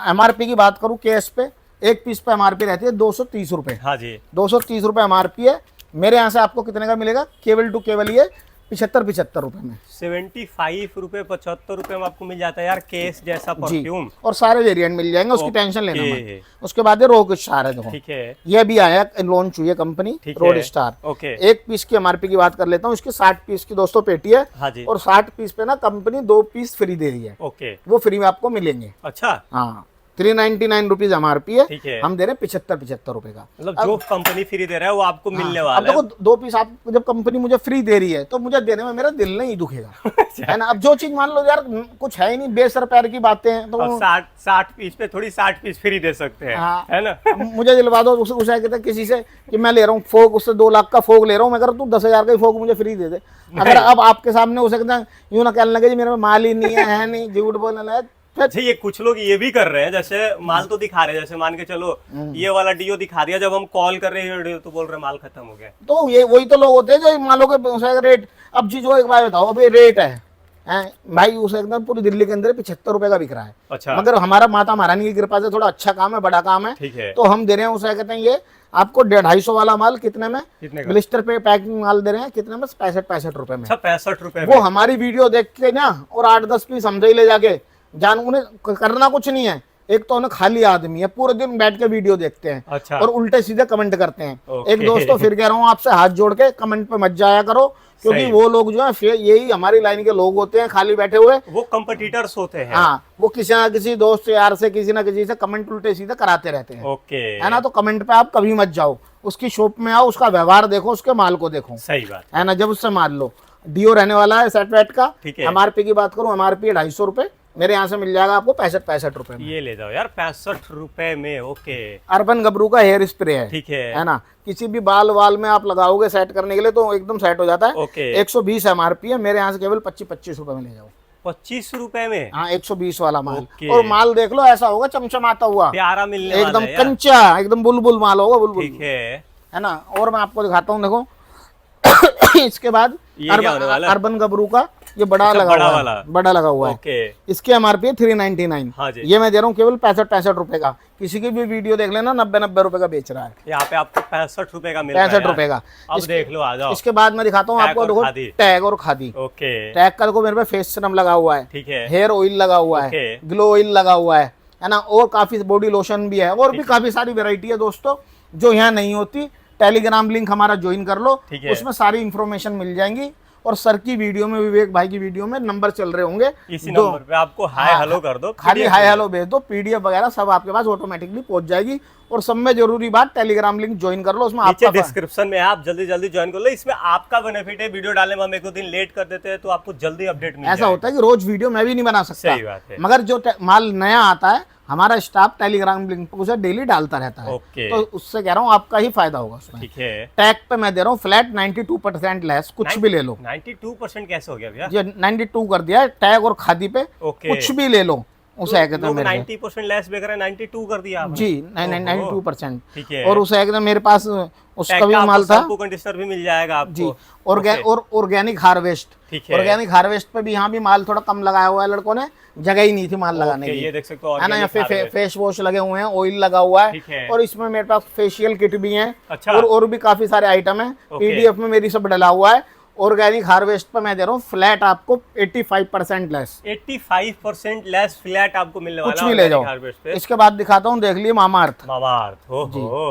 MRP की बात करूं केस पे, एक पीस पे MRP रहती है 230 रुपए, हाँ जी, 230 रुपए MRP है। मेरे यहाँ से आपको कितने का मिलेगा, केवल टू केवल ये 75 रुपए में। 75 रुपए 75 रुपए में आपको मिल जाता है यार केस जैसा जी, परफ्यूम। और सारे वेरिएंट मिल जाएंगे, उसकी ओके। टेंशन लेना मत। उसके बाद ये रोड स्टार है, देखो ठीक है, ये भी आया, लॉन्च हुई है कंपनी ठीक रोड है। स्टार। ओके, एक पीस की MRP की बात कर लेता हूँ, इसकी 60 पीस की दोस्तों पेटी है, हाँ जी, और 60 पीस पे ना कंपनी 2 पीस फ्री दे रही है, ओके, वो फ्री में आपको मिलेंगे। अच्छा, हाँ 399 रुपीज MRP है, ठीक है। हम दे रहे हैं 75 रुपए का। मतलब जो कंपनी फ्री दे रहा है वो आपको मिलने अब वाला है। देखो 2 पीस आप जब कंपनी मुझे फ्री दे रही है तो मुझे देने में मेरा दिल नहीं दुखेगा, है ना। अब जो चीज मान लो यार कुछ है ही नहीं, बेसर पैर की बातें हैं, तो अब 60 पीस पे थोड़ी 60 पीस फ्री दे सकते हैं, हाँ। है ना। अब मुझे दिलवा दो, उसे कहते किसी से कि मैं ले रहा हूँ फोग, उससे 2 लाख का फोग ले रहा हूँ, मैं कह रहा हूँ तू 10,000 का ही फोग मुझे फ्री दे दे। अगर अब आपके सामने उसे कहते यूं ना कहने लगे जी मेरे में माल ही नहीं है नहीं, झूठ बोलने लगे। अच्छा, ये कुछ लोग ये भी कर रहे हैं, जैसे माल तो दिखा रहे हैं, जैसे मान के चलो ये वाला डीओ दिखा दिया, जब हम कॉल कर रहे हैं तो बोल रहे हैं माल खत्म हो गया। तो ये वही तो लोग होते हैं जो मालों के रेट, अब जी जो एक बार बताओ, अभी रेट है भाई उसे एकदम पूरी दिल्ली के अंदर 75 रुपए का बिक रहा है। अच्छा, मगर हमारा माता महारानी की कृपा से थोड़ा अच्छा काम है, बड़ा काम है, ठीक है, तो हम दे रहे हैं उसे कहते हैं ये आपको 250 वाला माल कितने में, कितने का? ब्लिस्टर पे पैकिंग माल दे रहे हैं कितने में, 65 रुपए में। अच्छा 65 रुपए वो हमारी वीडियो देख के ना और 8-10 पीस समझे ही ले जाके जान, उन्हें करना कुछ नहीं है, एक तो उन्हें खाली आदमी है, पूरे दिन बैठ के वीडियो देखते हैं अच्छा, और उल्टे सीधे कमेंट करते हैं। ओके। एक दोस्तों फिर कह रहा हूँ आपसे हाथ जोड़ के कमेंट पे मत जाया करो, क्योंकि सही। वो लोग जो है फिर यही हमारी लाइन के लोग होते हैं खाली बैठे हुए। वो कंपटीटर्स होते हैं। हाँ, वो किसी ना किसी दोस्त यार से किसी ना किसी से कमेंट उल्टे सीधे कराते रहते हैं, ओके, है ना। तो कमेंट पे आप कभी मत जाओ, उसकी शॉप में आओ, उसका व्यवहार देखो, उसके माल को देखो, सही बात, है ना। जब उससे माल लो, डीओ रहने वाला है सेट वेट का। ठीक है। MRP की बात करूं, MRP 250 रुपए, मेरे यहाँ से मिल जाएगा आपको 65 रुपए में। ये ले जाओ यार 65 रुपए में, ओके, अर्बन गबरू का हेयर स्प्रे है, ठीक है, है ना। किसी भी बाल वाल में आप लगाओगे सेट करने के लिए तो एकदम सेट हो जाता है। ओके, 120 MRP है, मेरे यहाँ से केवल 25 रुपए में ले जाओ। 25 रुपए में, हाँ 120 वाला माल, ओके। और माल देख लो ऐसा होगा चमचमाता हुआ, प्यारा मिलने वाला एकदम है यार। कंचा, एकदम बुलबुल माल होगा, बुलबुल, ठीक है ना। और मैं आपको दिखाता हूँ, देखो इसके बाद ये क्या होने वाला है? अर्बन गबरू का ये बड़ा अच्छा, लगा बड़ा हुआ वाला। है, बड़ा लगा हुआ है। ओके, इसकी MRP है 399, हाँ जी, ये मैं दे रहा हूँ केवल 65 रुपए का। किसी की भी वीडियो देख लेना 90 रुपए का बेच रहा है, यहाँ पे आपको 65 रुपए का मिल रहा है 65 यार। रुपए का। अब देख लो, आ जाओ। इसके बाद मैं दिखाता हूँ टैग आपको, और देखो खादी। टैग और खादी। ओके, टैग का देखो मेरे पे फेस सीरम लगा हुआ है, ठीक है, हेयर ऑयल लगा हुआ है, ओके। ग्लो ऑयल लगा हुआ है ना, और काफी बॉडी लोशन भी है, और भी काफी सारी वेरायटी है दोस्तों जो यहाँ नहीं होती। टेलीग्राम लिंक हमारा ज्वाइन कर लो, ठीक है। उसमें सारी इंफॉर्मेशन मिल जाएंगी। और सर की वीडियो में, विवेक भाई की वीडियो में नंबर चल रहे होंगे, इसी नंबर पे आपको हाय हाँ, हेलो कर दो, खाली PDF हाय हेलो भेज दो, PDF वगैरह सब आपके पास ऑटोमेटिकली पहुंच जाएगी। और सब में जरूरी बात, टेलीग्राम लिंक ज्वाइन कर लो, उसमें नीचे आपका डिस्क्रिप्शन में आप जल्दी जल्दी ज्वाइन कर लो। इसमें आपका बेनिफिट है, वीडियो डालने में हम एक दो दिन लेट कर देते हैं तो आपको जल्दी अपडेट मिल ऐसा जाएगा। होता है कि रोज वीडियो मैं भी नहीं बना सकता, सही बात है। मगर जो माल नया आता है हमारा स्टाफ टेलीग्राम लिंक पर उसे डेली डालता रहता है, ओके। तो उससे कह रहा हूँ आपका ही फायदा होगा उसमें। ठीक है, टैग पे मैं दे रहा हूँ फ्लैट 92% लेस, कुछ भी ले लो। 92% कैसे हो गया भैया? ये 92 कर दिया है टैग और खादी पे, ओके, कुछ भी ले लो, उसे कहते हैं मेरे 90% लेस बेच रहे हैं, 92 कर दिया आपने। जी 92%। ठीक है। और उसे कहते मेरे पास उसका भी माल था, शैम्पू कंडीशनर भी मिल जाएगा आपको जी। और ऑर्गेनिक हार्वेस्ट, ठीक है। ऑर्गेनिक हार्वेस्ट पे भी यहाँ भी माल थोड़ा कम लगाया हुआ है लड़कों ने, जगह ही नहीं थी माल लगाने की। ये देख सकते हो है ना, यहाँ पे फेस वॉश लगे हुए हैं, ऑयल लगा हुआ है, और इसमें मेरे पास फेशियल किट भी है। अच्छा। और भी काफी सारे आइटम है, पीडीएफ में मेरी सब डला हुआ है। ऑर्गेनिक हार्वेस्ट पर मैं दे रहा हूँ फ्लैट आपको 85% लेस, 85% लेस फ्लैट आपको मिलने वाला है, कुछ भी ले जाओ। इसके बाद दिखाता हूँ, देख लिए मामाअर्थ,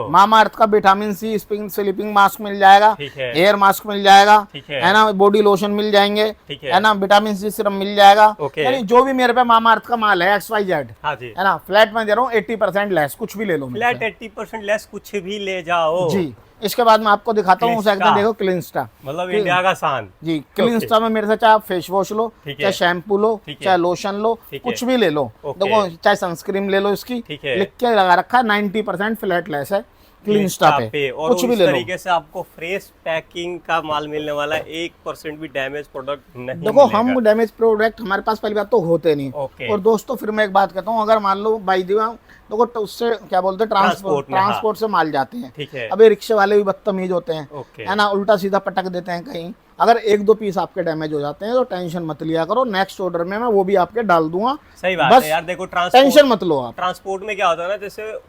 मामाअर्थ का विटामिन सी स्लीपिंग मास्क मिल जाएगा, हेयर मास्क मिल जाएगा, है ना, बॉडी लोशन मिल जाएंगे, है ना, विटामिन सी सिरम मिल जाएगा। यानी जो भी मेरे पे मामाअर्थ का माल है XYZ, है ना, फ्लैट में दे रहा हूँ 80% लेस, कुछ भी ले लो, फ्लैट 80% लेस, कुछ भी ले जाओ जी। इसके बाद मैं आपको दिखाता हूँ, देखो क्लिनस्टा, मतलब इंडिया का शान जी। क्लिनस्टा में मेरे से चाहे आप फेस वॉश लो, चाहे शैम्पू लो, चाहे लोशन लो, कुछ भी ले लो, देखो चाहे सनस्क्रीन ले लो, इसकी लिख के लगा रखा है 90% फ्लैट लेस है क्लिनस्टा पे, और कुछ भी ले लो। तरीके से आपको फ्रेश पैकिंग का माल मिलने वाला है, 1% भी डैमेज प्रोडक्ट नहीं देखो मिलेगा। हम डैमेज प्रोडक्ट हमारे पास पहली बात तो होते नहीं। और दोस्तों फिर मैं एक बात कहता हूँ, अगर मान लो बाई दिवा देखो तो उससे क्या बोलते हैं ट्रांसपोर्ट से माल जाते हैं, ठीक है। अभी रिक्शे वाले भी बदतमीज होते हैं, है ना, उल्टा सीधा पटक देते हैं कहीं। अगर 1-2 पीस आपके डैमेज हो जाते हैं तो टेंशन मत लिया करो, नेक्स्ट ऑर्डर में मैं वो भी आपके डाल दूंगा। सही बात है यार, देखो टेंशन मत लो आप। ट्रांसपोर्ट में क्या होता है ना, जैसे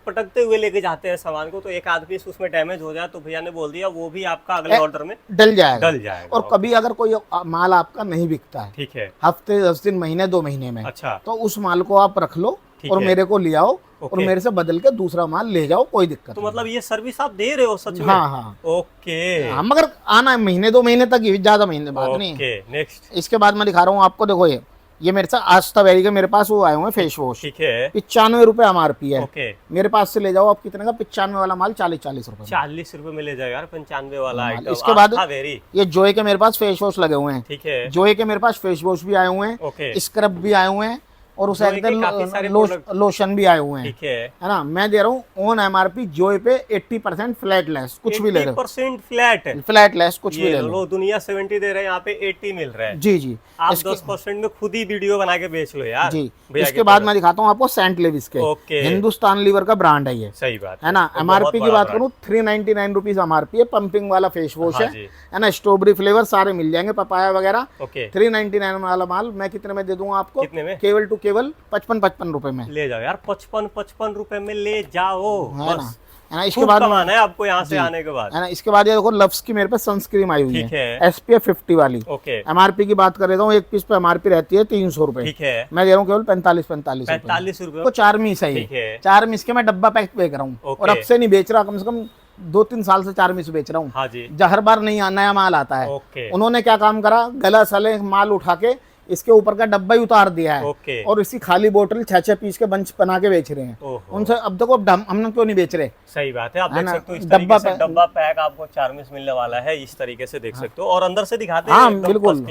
पटकते हुए लेके जाते हैं सामान को, तो एक आध पीस उसमें डैमेज हो जाए तो भैया ने बोल दिया वो भी आपका अगले ऑर्डर में डल जाएगा। और कभी अगर कोई माल आपका नहीं बिकता है, ठीक है, हफ्ते 10 दिन महीने 2 महीने में, अच्छा, तो उस माल को आप रख लो और मेरे को ले आओ और मेरे से बदल के दूसरा माल ले जाओ, कोई दिक्कत तो मतलब ये सर्विस आप दे रहे हो सच में? हाँ। ओके। हाँ, मगर आना महीने 2 महीने तक ही, ज्यादा महीने बात नहीं। नेक्स्ट इसके बाद मैं दिखा रहा हूँ आपको, देखो ये मेरे साथ आस्था वेरी के मेरे पास वो आए हुए हैं फेस वॉश, ठीक है, 95 रुपए MRP है। मेरे पास से ले जाओ आप, कितने का? 95 वाला माल 40 रुपए, 40 रुपए में ले जाओ यार 95 वाला आइटम। इसके बाद ये जोए के मेरे पास फेस वॉश लगे हुए हैं, ठीक है, जोए के मेरे पास फेस वॉश भी आए हुए हैं, स्क्रब भी आए हुए हैं, और उसे लोशन भी आए हुए हैं, है ना। मैं दे रहा हूँ ऑन MRP जोए पे 80% फ्लैट लेस, कुछ भी ले लो, 80% फ्लैट लेस, कुछ भी ले लो। दुनिया 70 दे रहे हैं, यहाँ पे 80 मिल रहा है। जी जी, आप 10% में खुद ही वीडियो बना के बेच लो यार जी। इसके बाद मैं दिखाता हूँ आपको सेंट लेविस के, हिंदुस्तान लीवर का ब्रांड है ये, सही बात है ना। MRP की बात करूँ 399 रुपीज MRP है, पंपिंग वाला फेस वॉश है ना, स्ट्रॉबेरी फ्लेवर सारे मिल जाएंगे, पपाया वगैरह। 399 वाला माल मैं कितने में दे दूंगा आपको? केवल टू केवल 55 रुपए में ले जाओ यार, 55 रुपए में ले जाओ, है ना। इसके बाद है आपको यहाँ से आने के बाद, है ना। इसके बाद ये देखो लव्स की मेरे पे सनस्क्रीन आई हुई है, SPF 50 वाली। MRP की बात कर रहा हूँ, एक पीस पे MRP रहती है 300 रुपए, ठीक है, मैं दे रहा हूँ केवल 45 रुपए। तो 4 मीस है ये, 4 मीस के मैं डब्बा पैक बेच रहा हूँ, और अब से नहीं बेच रहा, कम से कम 2-3 साल से 4 मीस बेच रहा हूँ। हर बार नया माल आता है। उन्होंने क्या काम करा, गला सले माल उठा के इसके ऊपर का डब्बा ही उतार दिया है, और इसी खाली बोतल 6-6 पीस के बंच बना के बेच रहे हैं। उनसे अब देखो हम क्यों नहीं बेच रहे? सही बात है, आप देख सकते हो इस तरीके से डब्बा पैक आपको 4 मीस मिलने वाला है, इस तरीके से देख सकते हो। और अंदर से दिखाते हैं, बिल्कुल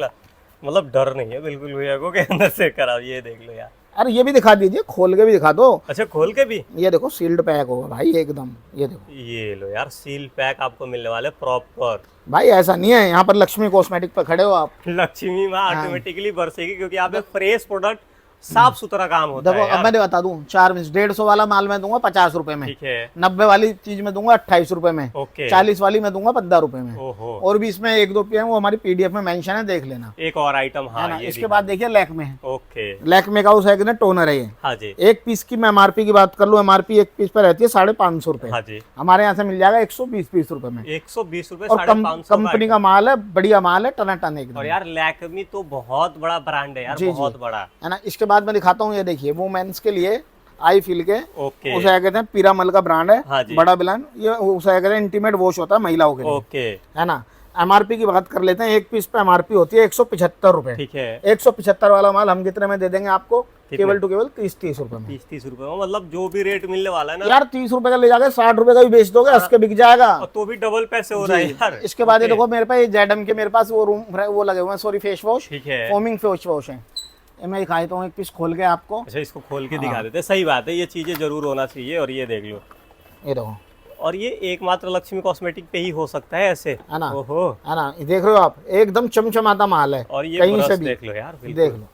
मतलब डर नहीं है बिल्कुल भैया को कि अंदर से कराओ। ये देख लो यार, अरे ये भी दिखा दीजिए, खोल के भी दिखा दो। अच्छा, खोल के भी? ये देखो सील्ड पैक होगा भाई एकदम, ये देखो, ये लो यार, सील पैक आपको मिलने वाले प्रॉपर। भाई ऐसा नहीं है, यहाँ पर लक्ष्मी कॉस्मेटिक पे खड़े हो आप, लक्ष्मी माँ ऑटोमेटिकली बरसेगी, क्योंकि आप एक फ्रेश प्रोडक्ट, साफ सुथरा काम होता है। देखो अब मैं बता दूं, 4 मीस 150 वाला माल मैं दूंगा 50 रुपए में, ठीक है, 90 वाली चीज में दूंगा 28 रुपए में, 40 वाली में दूंगा 15 रुपए में। और भी इसमें 1-2 पे वो हमारी PDF में मेंशन है, देख लेना। एक और आइटम, हाँ, इसके बाद देखिए लैक्मे, लैक्मे का उस टोनर है ये, हाँ जी। एक पीस की मैं MRP की बात कर लूं, MRP एक पीस पे रहती है 550 रुपए, हमारे यहाँ से मिल जाएगा 120 रुपए में, 120 रुपए। और कंपनी का माल है, बढ़िया माल है, टनाटन एकदम। और यार लैक्मे तो बहुत बड़ा ब्रांड है यार, बहुत बड़ा, है ना। इसके बाद मैं दिखाता हूँ, ये देखिए वुमेन्स के लिए आई फील के, उसे कहते हैं पीरामल का ब्रांड है, हाँ, बड़ा ब्रांड। ये उसे कहते हैं इंटीमेट वॉश होता है महिलाओं के लिए, है ना। MRP की बात कर लेते हैं, एक पीस पे MRP होती है 175 रुपए, ठीक है। 175 वाला माल हम कितने में दे देंगे आपको? केवल टू केवल 30 रुपए में, 30 रुपए में। मतलब जो भी रेट मिलने वाला है ना यार, 30 रुपए का ले जाके 60 रुपए का भी बेच दोगे, उसके बिक जाएगा, तो भी डबल पैसे हो रहा है यार। इसके बाद ये देखो मेरे पास जेडम के मेरे पास वो लगे हुए हैं, सॉरी फेस वॉश, ठीक है, फोमिंग फेस वॉश है। मैं दिखाता हूँ एक पीस खोल के आपको। अच्छा, इसको खोल के दिखा देते, सही बात है, ये चीजें जरूर होना चाहिए। और ये देख लो, ये देखो, और ये एकमात्र लक्ष्मी कॉस्मेटिक पे ही हो सकता है ऐसे, है ना। ओहो, है ना, देख रहे हो आप, एकदम चमचमाता माल है। और ये कहीं से भी देख लो यार, देख लो,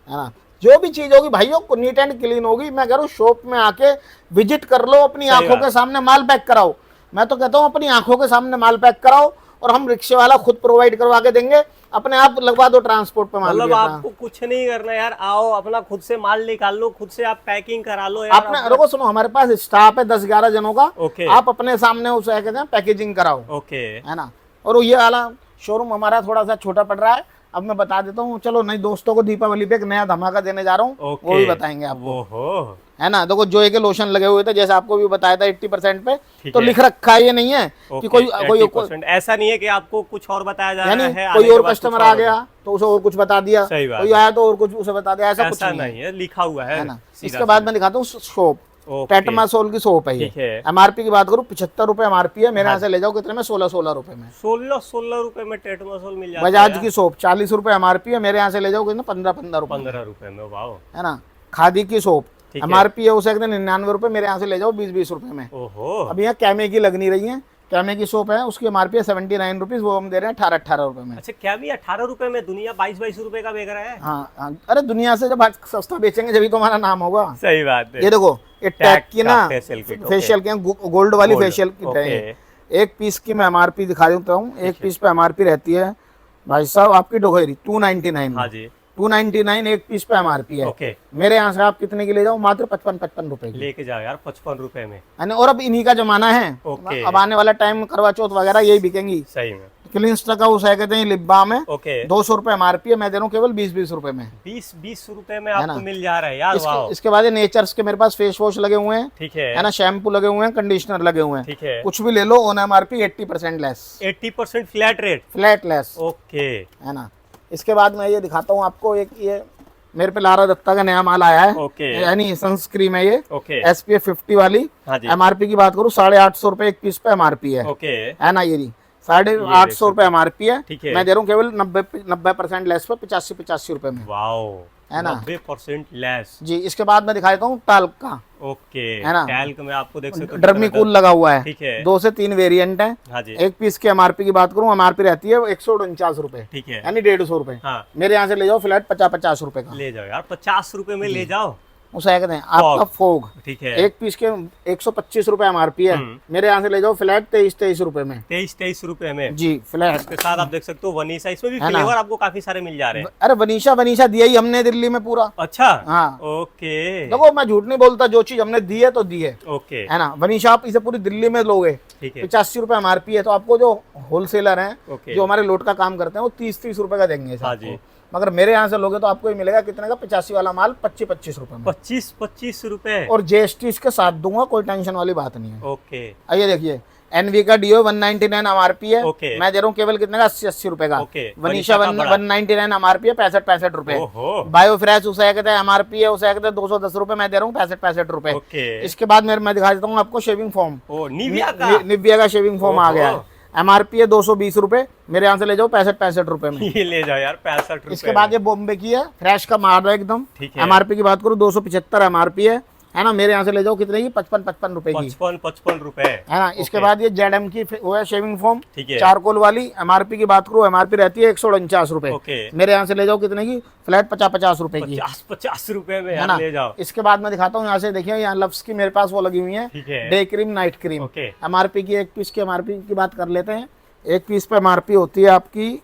है ना, जो भी चीज होगी भाइयों नीट एंड क्लीन होगी। मैं कह रहा हूँ शॉप में आके विजिट कर लो, अपनी आंखों के सामने माल पैक कराओ। मैं तो कहता हूँ अपनी आंखों के सामने माल पैक कराओ, और हम रिक्शे वाला खुद प्रोवाइड करवा के देंगे, अपने आप लगवा दो ट्रांसपोर्ट पे माल। मतलब आपको कुछ नहीं करना यार, आओ अपना खुद से माल निकाल लो, खुद से आप पैकिंग करा लो यार। आपने रुको सुनो, हमारे पास स्टाफ है 10-11 जनों का। ओके। आप अपने सामने उसे कहते हैं पैकेजिंग कराओ। ओके, है ना। और ये वाला शोरूम हमारा थोड़ा सा छोटा पड़ रहा है। अब मैं बता देता हूँ, चलो नई दोस्तों को दीपावली पे एक नया धमाका देने जा रहा हूँ, वो भी बताएंगे आपको। है ना। देखो जोए के लोशन लगे हुए थे, जैसे आपको भी बताया था 80% पे, तो लिख रखा है, ये नहीं है कि कोई ऐसा नहीं है कि आपको कुछ और बताया जा रहा है। कोई और कस्टमर आ गया तो उसे और कुछ बता दिया, कोई आया तो और कुछ उसे बता दिया, ऐसा कुछ नहीं है, लिखा हुआ है ना। इसके बाद मैं दिखाता हूँ शॉप, टेटमासोल की शॉप है ये। एमआरपी की बात करूँ 75 रुपए एमआरपी है, मेरे यहाँ से ले जाओ कितने में, 16 रुपए में। 16 रुपए में टेटमासोल मिल जाता है। बजाज की शॉप 40 रुपए एमआरपी है, मेरे यहाँ से ले जाओ कितने, 15 रुपए में। वाओ। है ना। खादी की शॉप एमआरपी है उसे 99 रुपए, मेरे यहाँ से ले जाओ 20 रुपए में। अब यहाँ कैमे की लग नहीं रही है, कैमे की शॉप है, उसकी एमआरपी है 79 रुपीज, वो हम दे रहे हैं 18 रुपए में। अच्छा, क्या भी 18 रुपए में, दुनिया 22 रुपए का बेच रहा है। हाँ, अरे दुनिया से जब सस्ता बेचेंगे जब तो हमारा नाम होगा। सही बात है। ये देखो, ये टैग की ना फेशियल की गोल्ड वाली फेशियल किट है। एक पीस की मैं एमआरपी दिखा देता हूँ। एक पीस पे एमआरपी रहती है भाई साहब आपकी डोगेरी 299। हाँ जी, 299 एक पीस पे एमआरपी है। ओके। मेरे यहाँ से आप कितने की ले जाओ, मात्र 55 रुपए की लेके जाओ यार, 55 रुपए में। और अब इन्हीं का जमाना है। ओके। अब आने वाला टाइम करवा चौथ वगैरह यही बिकेंगी। सही में। क्लिंस्टर का उसे कहते हैं लिप बाम है। ओके। 200 रुपए एमआरपी है, मैं दे रहा हूँ केवल 20 रुपए में। 20 रुपए में आपको मिल जा रहा है यार। इसके बाद नेचर्स के मेरे पास फेस वॉश लगे हुए हैं। ठीक है ना। शैम्पू लगे हुए हैं, कंडीशनर लगे हुए हैं। ठीक है। कुछ भी ले लो on MRP 80% less. 80% flat rate, flat less. Okay. है ना। इसके बाद मैं ये दिखाता हूँ आपको, एक ये मेरे पे लारा दत्ता का नया माल आया है। ओके। यानी सनस्क्रीन है ये। ओके। SPF 50 वाली। एमआरपी की बात करूँ 850 रुपए एक पीस पे एमआरपी है। ओके। है ना। ये 850 रुपए एमआरपी है। मैं दे रहा हूँ केवल 90% लेस पे 85 रुपए में। वाओ। है ना। 90% लेस जी। इसके बाद मैं दिखा देता हूँ टाल्क का। ओके। है ना। टैल्क में आपको देख सकते हो डर्मीकूल लगा हुआ है। ठीक है। 2 से 3 वेरिएंट है। हाँ जी। एक पीस की एमआरपी की बात करूँ, एमआरपी रहती है 149 रुपए। ठीक है। यानी 150 रुपए। हाँ। मेरे यहाँ से ले जाओ फ्लैट 50 रुपए का ले जाओ यार, 50 रुपए में ले जाओ। उसे कहते हैं आपका फोग। ठीक है। एक पीस के 125 रुपए एमआरपी है, मेरे यहाँ से ले जाओ फ्लैट 23 रुपए में। 23 रुपए में जी फ्लैट। इसके साथ आप देख सकते हो वनीसा, इसमें भी फ्लेवर आपको काफी सारे मिल जा रहे हैं। अरे वनीसा दिया ही हमने दिल्ली में पूरा। अच्छा। हाँ। ओके। देखो मैं झूठ नहीं बोलता, जो चीज हमने दी है तो दी है। ओके। है ना। वनीसा आप इसे पूरी दिल्ली में लोगे 85 रुपए एमआरपी है, तो आपको जो होलसेलर है जो हमारे लोट का काम करते हैं वो 30 रुपए का देंगे। हाँ जी। मगर मेरे यहाँ से लोगे तो आपको ये मिलेगा कितने का, 85 वाला माल 25 रुपए में। 25 रुपए और जीएसटी इसके साथ दूंगा, कोई टेंशन वाली बात नहीं है। ओके। आइए देखिए, एनवी का डीओ 199 एमआरपी है। ओके। मैं दे रहा हूँ केवल कितने का, 80 रुपए का। ओके। वनीशा 199 एमआरपी है, 65 रुपए। बायोफ्रेश उसे कहते हैं एमआरपी है, उसे कहते हैं 210 रुपए, मैं दे रहा हूँ 65 रुपए। इसके बाद मैं दिखा देता हूँ आपको शेविंग फोम। निविया का शेविंग फोम आ गया है, एमआरपी है 220 रुपए, मेरे यहाँ से ले जाओ 65 रुपए में। ये ले जाओ यार 65 रुपए। इसके बाद ये बॉम्बे की है, फ्रेश का माल है एकदम। एमआरपी की बात करूँ 275 एमआरपी है ना, मेरे यहाँ से ले जाओ कितने की, 55 रुपए की। 55 रुपए है ना। इसके बाद ये ZM की वो है शेविंग फोम, चारकोल वाली। एमआरपी की बात करूँ, एमआरपी रहती है 149 रुपए, मेरे यहाँ से ले जाओ कितने की, फ्लैट 50 रुपए की। 50 रुपए में है ना। ले जाओ। इसके बाद मैं दिखाता हूँ, यहाँ से देखिए, यहाँ लव्स की मेरे पास वो लगी हुई है, day cream night cream. MRP की, एक पीस की एमआरपी की बात कर लेते हैं। एक पीस पे एमआरपी होती है आपकी,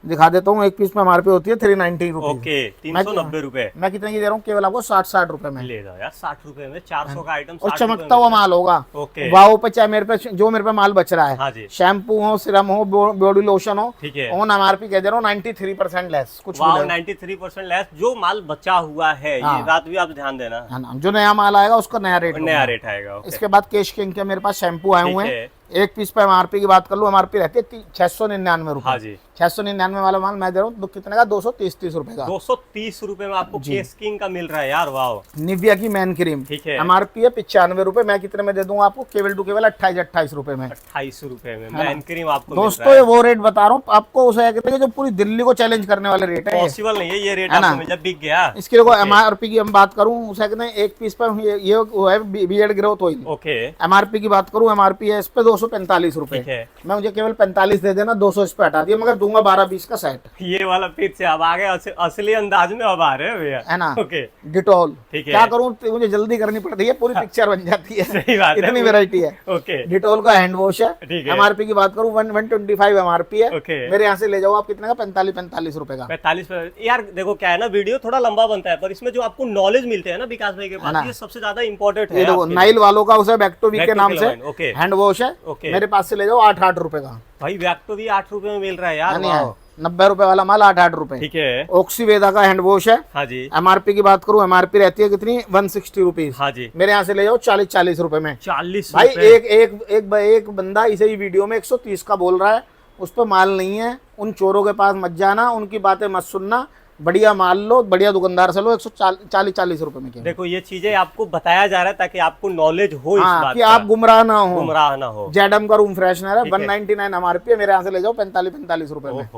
दिखा देता हूँ, एक पीस में एमआरपी होती है 390 रुपीज। ओके। 390 रुपए। मैं कितने की दे रहा हूँ, केवल आपको 60 रुपए में। ले जाओ यार 60 रुपए में 400 का आइटम। और चमकता हुआ माल होगा। ओके। वाओ पे चाहे मेरे पे जो मेरे पे माल बच रहा है। हाँ जी। शैम्पू हो, सिरम हो, बॉडी लोशन हो, ठीक है, ऑन एमआरपी कह दे रहा हूँ 93% लेस। कुछ 93% लेस। जो माल बचा हुआ है ये बात भी आप ध्यान देना है ना। जो नया माल आएगा उसका नया रेट आएगा। इसके बाद केश किंग के मेरे पास शैम्पू आए हुए हैं। एक पीस पे एमआरपी की बात कर लूँ, एमआरपी रहती है 699 रुपए। 699 वाला माल मैं दे रहा हूँ कितने का, 230 रुपए का। 230 रुपए में आपको केश किंग का मिल रहा है यार। वाओ। निविया की मैन क्रीम, ठीक है, एमआरपी है 95 रुपए, मैं कितने में दे दूंगा आपको, केवल टू केवल 28 रुपए में। 28 रुपए में मैन क्रीम आपको। दोस्तों ये वो रेट बता रहा हूँ आपको, उसे कहते हैं जो पूरी दिल्ली को चैलेंज करने वाले रेट है। पॉसिबल नहीं है ये रेट आपको जब बिक गया। इसकी देखो एमआरपी की हम बात करूँ, उसे कहते हैं एक पीस पर ये है beard growth oil. Okay. MRP की बात करूँ, एमआरपी है इस पे 245 रुपए, मैं मुझे केवल 45 दे देना, 200 इस पे हटा दिया, मगर दूंगा 12-20 का सेट। ये वाला फिर से अब आ गए असली अंदाज में अब आ रहे हैं भैया, है ना। ओके डिटॉल, ठीक है। क्या करूं, मुझे जल्दी करनी पड़ती है, पूरी पिक्चर बन जाती है। सही बात है, इतनी वैरायटी है। ओके डिटॉल का हैंड वॉश है। ठीक है। एमआरपी की बात करूं 125 एमआरपी है। ओके। मेरे यहाँ से ले जाओ आप कितने का, 45 रुपए का। 45 यार देखो क्या है ना, वीडियो थोड़ा लंबा बनता है पर इसमें जो आपको नॉलेज मिलते हैं ना विकास भाई के पास, ये सबसे ज्यादा इंपॉर्टेंट है। ये देखो नाइल वालों का उसे बैक्टोवी के नाम से ओके हैंड वॉश है। ओके। मेरे पास से ले जाओ 8 रुपए का। भाई बैक तो भी 8 रुपए में मिल रहा है यार, वाह। 90 रुपए वाला माल 8 रुपए। ठीक है। ऑक्सीवेदा का हैंड वॉश है। हाँ जी। एमआरपी की बात करूं, एमआरपी रहती है कितनी, 160 रुपीज। हाँ जी। मेरे यहाँ से ले जाओ 40 रुपए में। 40 भाई एक बंदा इसे ही वीडियो में 130 का बोल रहा है, उस पर माल नहीं है। उन चोरों के पास मत जाना, उनकी बातें मत सुनना, बढ़िया माल लो, बढ़िया दुकानदार से लो। 140 रुपए में। देखो ये चीजें आपको बताया जा रहा है ताकि आपको नॉलेज हो इस बात कि आप गुमराह ना हो। जेडम का रूम फ्रेशनर है, 199 एमआरपी है। मेरे यहाँ से ले जाओ 45 रुपए में।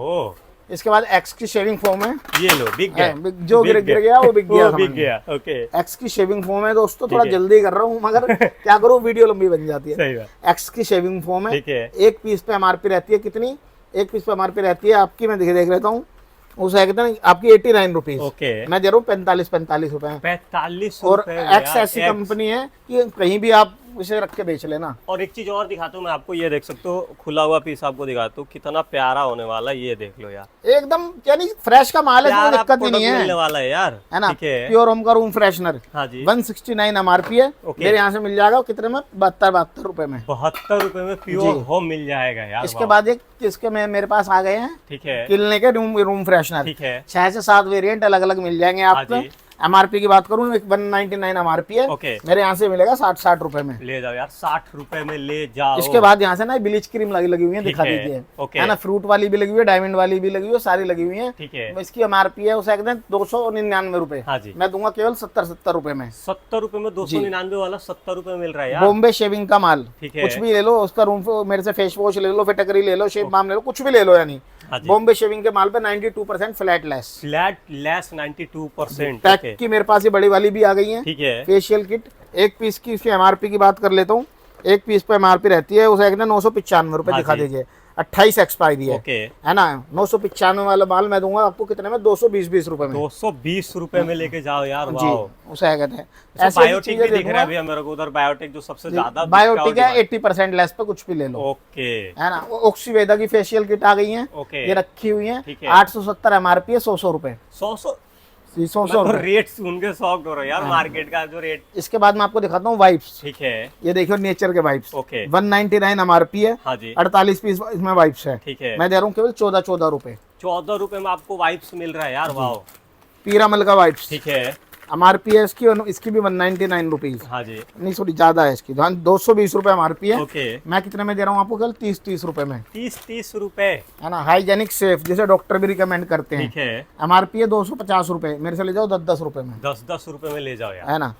इसके बाद एक्स की शेविंग फोम है, ये लो, बिक गया। जो गिर गया वो बिक गया, बिक गया। ओके। एक्स की शेविंग फोम है दोस्तों, थोड़ा जल्दी कर रहा हूँ मगर क्या करूँ, वीडियो लंबी बन जाती है। सही बात। एक्स की शेविंग फोम है। ठीक है। एक पीस पे एमआरपी रहती है कितनी, एक पीस पे एमआरपी रहती है आपकी, मैं देख लेता हूँ, उसे कहते हैं आपकी 89 रुपीज। ओके। मैं दे रहा हूँ 45 रुपए में। 45 और एक्स ऐसी कंपनी है कि कहीं भी आप इसे रख के बेच लेना। और एक चीज और दिखाता हूँ मैं आपको, ये देख सकते हो, खुला हुआ पीस आपको दिखाता हूँ, कितना प्यारा होने वाला है, ये देख लो यार, एकदम यानी फ्रेश का माल है, कोई दिक्कत ही नहीं है, मिलने वाला है यार, है ना। ठीक है। प्योर होम का रूम फ्रेशनर। हाँ जी। 169 एमआरपी है। मेरे यहाँ से मिल जाएगा कितने में, 72 रुपए में। 72 रुपए में प्योर होम मिल जाएगा यार। इसके बाद एक इसके में मेरे पास आ गए हैं, ठीक है, किलने के रूम फ्रेशनर। ठीक है। 6 से 7 वेरिएंट अलग अलग मिल जाएंगे आपको। एमआरपी की बात करूँ 199 एमआरपी है। ओके। मेरे यहाँ से मिलेगा 60 रुपए में। ले जाओ यार, 60 रुपए में ले जाओ। इसके बाद यहाँ से ना ब्लीच क्रीम लगी हुई है, दिखा दीजिए, है ना। फ्रूट वाली भी लगी हुई है, डायमंड वाली भी लगी हुई है, सारी लगी हुई है। ठीक है। इसकी एमआरपी है उसे कहते हैं 299 रुपए। हाँ जी। मैं दूंगा केवल 70 रुपए में। 70 रुपए में 299 वाला 70 रुपए में मिल रहा है यार। बॉम्बे शेविंग का माल, ठीक है। कुछ भी ले लो उसका, रूम मेरे से फेस वॉश ले लो, फिटकरी ले लो, शेप बाम ले लो, कुछ भी ले लो, यानी बॉम्बे शेविंग के माल पे 92% फ्लैट लेस 92%। पैक की मेरे पास ये बड़ी वाली भी आ गई है। ठीक है। फेशियल किट एक पीस की, इसकी एमआरपी की बात कर लेता हूँ, एक पीस पे एमआरपी रहती है उसे 995 रुपए। दिखा दीजिए, 28 एक्सपायरी है, है ना। 995 वाला माल मैं दूंगा आपको कितने में, 220 रुपए में। 220 रुपए में लेके जाओ यार, वाह। उसे कहते हैं ऐसे बायोटिक भी दिख रहा है भैया मेरे को उधर, बायोटिक जो सबसे ज्यादा बायोटिक है, 80% लेस पे कुछ भी ले लो। ओके, है ना। ऑक्सीवेदा की फेशियल किट आ गई है, ये रखी हुई है। 870 एमआरपी है, 100 रुपए। 100 रेट सुन के शॉक्ड हो रहा है यार, मार्केट का जो रेट। इसके बाद मैं आपको दिखाता हूँ वाइप्स। ठीक है। ये देखियो नेचर के वाइप्स। ओके। 199 एमआरपी है। हाँ जी। 48 पीस इसमें वाइप्स है। ठीक है। मैं दे रहा हूँ केवल 14 रुपए। 14 रुपए में आपको वाइप्स मिल रहा है यार, वाह। पीरामल का वाइप्स। ठीक है। एमआरपी है इसकी भी 199 रुपीज। हाँ जी। नहीं थोड़ी ज्यादा है इसकी, 220 रुपए एमआरपी है। ओके। मैं कितने में दे रहा हूँ आपको, केवल 30 रुपए में। 30 रुपए, है ना। हाइजेनिक सेफ, जिसे डॉक्टर भी रिकमेंड करते हैं। ठीक है। एमआरपी है 250 रुपए, मेरे से ले जाओ 10 रुपए में। 10 रुपए में ले जाओ यार, है ना।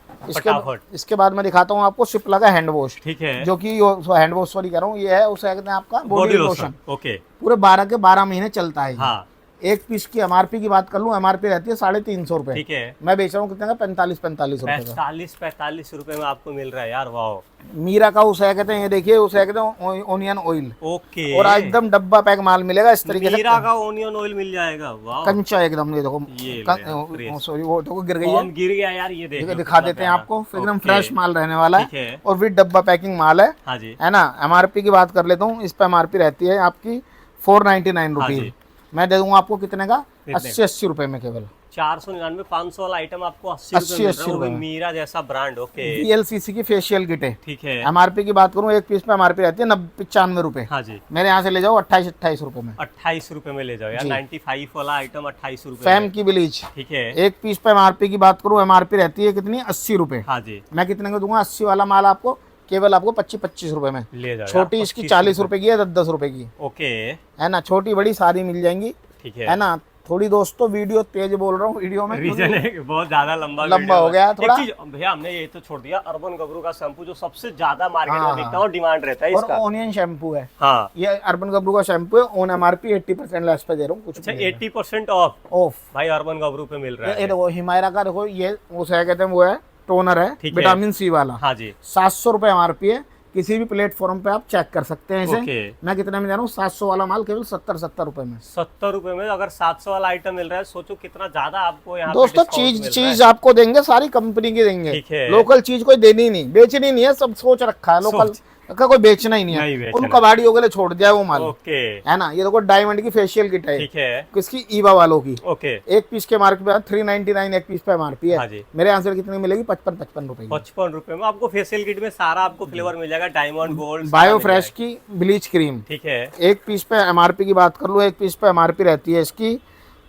इसके बाद मैं दिखाता हूँ आपको सिप्ला का हैंड वॉश। ठीक है। जो की हैंड वॉश सॉरी कह रहा हूँ, ये है उसे कहते हैं आपका बॉडी लोशन। ओके। पूरे 12 के 12 महीने चलता है। हाँ। एक पीस की एमआरपी की बात कर लूं, एमआरपी रहती है 350 रुपए। ठीक है। मैं बेच रहा हूँ कितने का, 45 रुपए का। 45 रुपए में आपको मिल रहा है यार, वाह। मीरा का उसे कहते हैं, ये देखिए उसे कहते हैं ओनियन ऑयल। ओके। और एकदम डब्बा पैक माल मिलेगा इस तरीके से। मीरा का ओनियन ऑयल मिल जाएगा, वाह। कंचा एकदम, ये देखो, सॉरी वो देखो गिर गई है, गिर गया यार, ये देखो दिखा देते हैं आपको, एकदम फ्रेश माल रहने वाला है। और विद डब्बा पैकिंग माल है। हाँ जी। है ना। एमआरपी की बात कर लेता हूँ, इस पे एमआरपी रहती है आपकी 499 रुपीज। मैं दे दूंगा आपको कितने का, 80 रुपए में केवल। 499 500 वाला आइटम आपको 80 रुपए में, मीरा जैसा ब्रांड। ओके। VLCC की फेशियल किट है। ठीक है। एमआरपी की बात करूं, एक पीस पे एमआरपी रहती है 95 रुपए। हाँ जी। मेरे यहाँ से ले जाओ 28 रुपए में। 28 रुपए में ले जाओ यार, 95 वाला आइटम 28 रुपए। फैम की ब्लीच। ठीक है। एक पीस पे एमआरपी की बात करूं, एमआरपी रहती है कितनी, 80 रुपए। हाँ जी। मैं कितने का दूंगा, 80 वाला माल आपको केवल आपको 25 रुपए में ले जाओ। छोटी इसकी 40 रुपए की है, 10 रुपए की। ओके। है ना। छोटी बड़ी सारी मिल जाएंगी। ठीक है। है ना। थोड़ी दोस्तों वीडियो तेज बोल रहा हूँ, वीडियो में रीजन है बहुत ज्यादा लंबा हो गया थोड़ा। एक चीज भैया हमने ये तो छोड़ दिया, अर्बन गबरू का शैम्पू जो सबसे ज्यादा मार्केट में बिकता है और डिमांड रहता है इसका। ओनियन शैम्पू है। हाँ। ये अर्बन गबरू का शैम्पू है, ऑन एमआरपी 80% लेस पे दे रहा हूँ। कुछ 80% ऑफ भाई अर्बन गबरू पे मिल रहा है। ये देखो हिमायरा का, देखो ये वो कहते हैं, वो है टोनर है विटामिन C वाला। हाँ जी। 700 रुपए एमआरपी है। किसी भी प्लेटफॉर्म पे आप चेक कर सकते हैं इसे। ओके। मैं कितने में दे रहा हूँ, 700 वाला माल केवल 70 रुपए में। 70 रुपए में अगर 700 वाला आइटम मिल रहा है, सोचो कितना ज्यादा आपको यहाँ पे दोस्तों डिस्काउंट मिल रहा है। चीज आपको देंगे, सारी कंपनी की देंगे, ठीक है। लोकल चीज कोई देनी ही नहीं, बेचनी नहीं है, सब सोच रखा है लोकल का कोई बेचना ही नहीं नहीं है, बेचना। उन कबाड़ियों के लिए छोड़ दिया है वो माल, ओके। है ना। ये देखो डायमंड की फेशियल किट है, ठीक है। किसकी, ईवा वालों की। ओके। एक पीस के मार्केट पे 399 एक पीस पे एमआरपी हाँ है। जी। मेरे यहाँ से कितनी मिलेगी, 55 रुपए की। 55 रुपए में आपको फेशियल किट में सारा आपको फ्लेवर मिल जाएगा, डायमंड, गोल्ड, बायो फ्रेश की ब्लीच क्रीम, ठीक है। एक पीस पे एमआरपी की बात कर लो, एक पीस पे एमआरपी रहती है इसकी,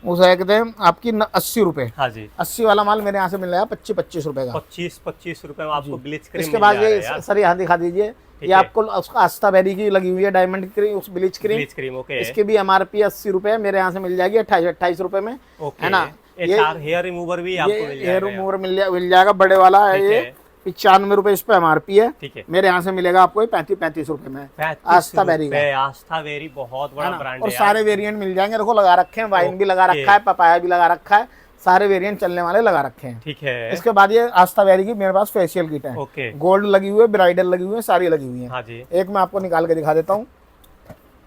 उसे कहते हैं आपकी 80 रुपए। हाँ जी। 80 वाला माल मेरे यहाँ से मिल रहा है 25 रुपए का। 25 रुपए में आपको ब्लीच क्रीम इसके बाद ये सर यहाँ दिखा दीजिए, ये आपको उसका आस्था बेरी की लगी हुई है डायमंड की क्रीम, उस ब्लीच क्रीम। ओके। इसकी भी एमआरपी 80 रुपए है, मेरे यहाँ से मिल जाएगी 28 रुपए में, है ना। ये हेयर रिमूवर भी आपको मिल हेयर रिमूवर मिल जाएगा, बड़े वाला है ये, 95 रुपए इस पे एमआरपी है। ठीक है। मेरे यहाँ से मिलेगा आपको 35 रुपए में, आस्था बेरी का। आस्था बेरी बहुत बड़ा ब्रांड है और सारे वेरिएंट मिल जाएंगे, देखो लगा रखे हैं, वाइन भी लगा रखा है, पपाया भी लगा रखा है, सारे वेरिएंट चलने वाले लगा रखे हैं। ठीक है। इसके बाद ये आस्था बेरी की मेरे पास फेशियल किट है, ओके। गोल्ड लगी हुई है, ब्राइडल लगी हुई है, सारी लगी हुई है। हाँ जी। एक मैं आपको निकाल के दिखा देता हूँ,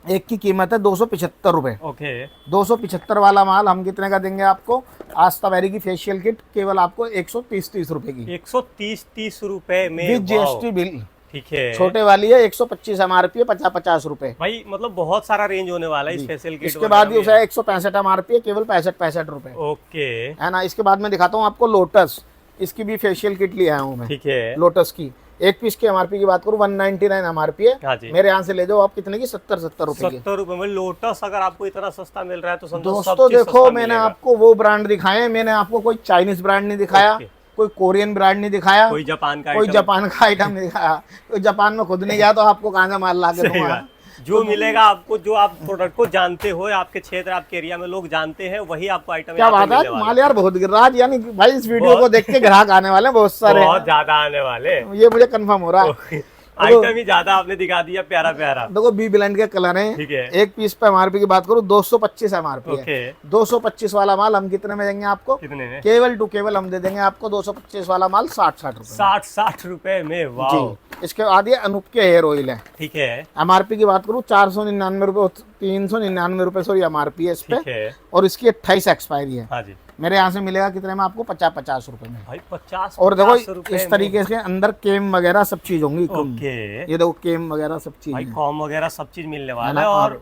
एक की कीमत है 275 रुपए। ओके। 275 वाला माल हम कितने का देंगे आपको, आस्था बेरी की फेशियल किट केवल आपको 130 रुपए की, 130 रुपए में विद जीएसटी बिल। ठीक है। छोटे वाली है 125 एमआरपी है, 50 रुपए भाई, मतलब बहुत सारा रेंज होने वाला है इस फेशियल किट। इसके बाद भी उसे 165 एमआरपी है, केवल 65 रुपए। ओके। है ना। इसके बाद मैं दिखाता हूँ आपको लोटस, इसकी भी फेशियल किट ले आया हूँ मैं। ठीक है। लोटस की एक पीस की एमआरपी की बात करूँ 199 एमआरपी है। हाँ जी। मेरे यहाँ से ले जाओ आप कितने की, 70 रुपए की। 70 रुपए में लोटस अगर आपको इतना सस्ता मिल रहा है तो समझो दोस्तों देखो, मैंने आपको वो ब्रांड दिखाए, मैंने आपको कोई चाइनीज ब्रांड नहीं दिखाया, कोई कोरियन ब्रांड नहीं दिखाया, कोई जापान का आइटम नहीं दिखाया। कोई जापान में खुद नहीं गया तो आपको कहाँ से माल ला के दूंगा। जो मिलेगा आपको, जो आप प्रोडक्ट को जानते हो, आपके क्षेत्र, आपके एरिया में लोग जानते हैं, वही आपको आइटम। क्या बात है, माल यार बहुत गिर रहा है, यानी भाई इस वीडियो को देख के ग्राहक आने वाले हैं बहुत सारे, बहुत ज्यादा आने वाले, ये मुझे कंफर्म हो रहा है। आइटम ही ज्यादा आपने दिखा दिया, प्यारा प्यारा। देखो बी ब्लेंड के कलर हैं। ठीक है। एक पीस पे एमआरपी की बात करूँ 225 एमआरपी है। 225 वाला माल हम कितने में देंगे आपको, कितने में? केवल हम दे देंगे आपको 225 वाला माल 60 रुपए, 60 रुपए में। वाह। इसके बाद ये अनूप के हेयर ऑयल है। ठीक है। एमआरपी की बात करूँ 499 रुपए, 399 रुपए सॉरी एमआरपी है इस पे, और इसकी 28 एक्सपायरी है। हाँ जी। मेरे यहाँ से मिलेगा कितने में आपको, 50 रुपए में भाई। 50। और देखो इस तरीके से अंदर केम वगैरह सब चीज होंगी। ओके। ये देखो केम वगैरह सब चीज, भाई कॉम वगैरह सब चीज मिलने वाला है। और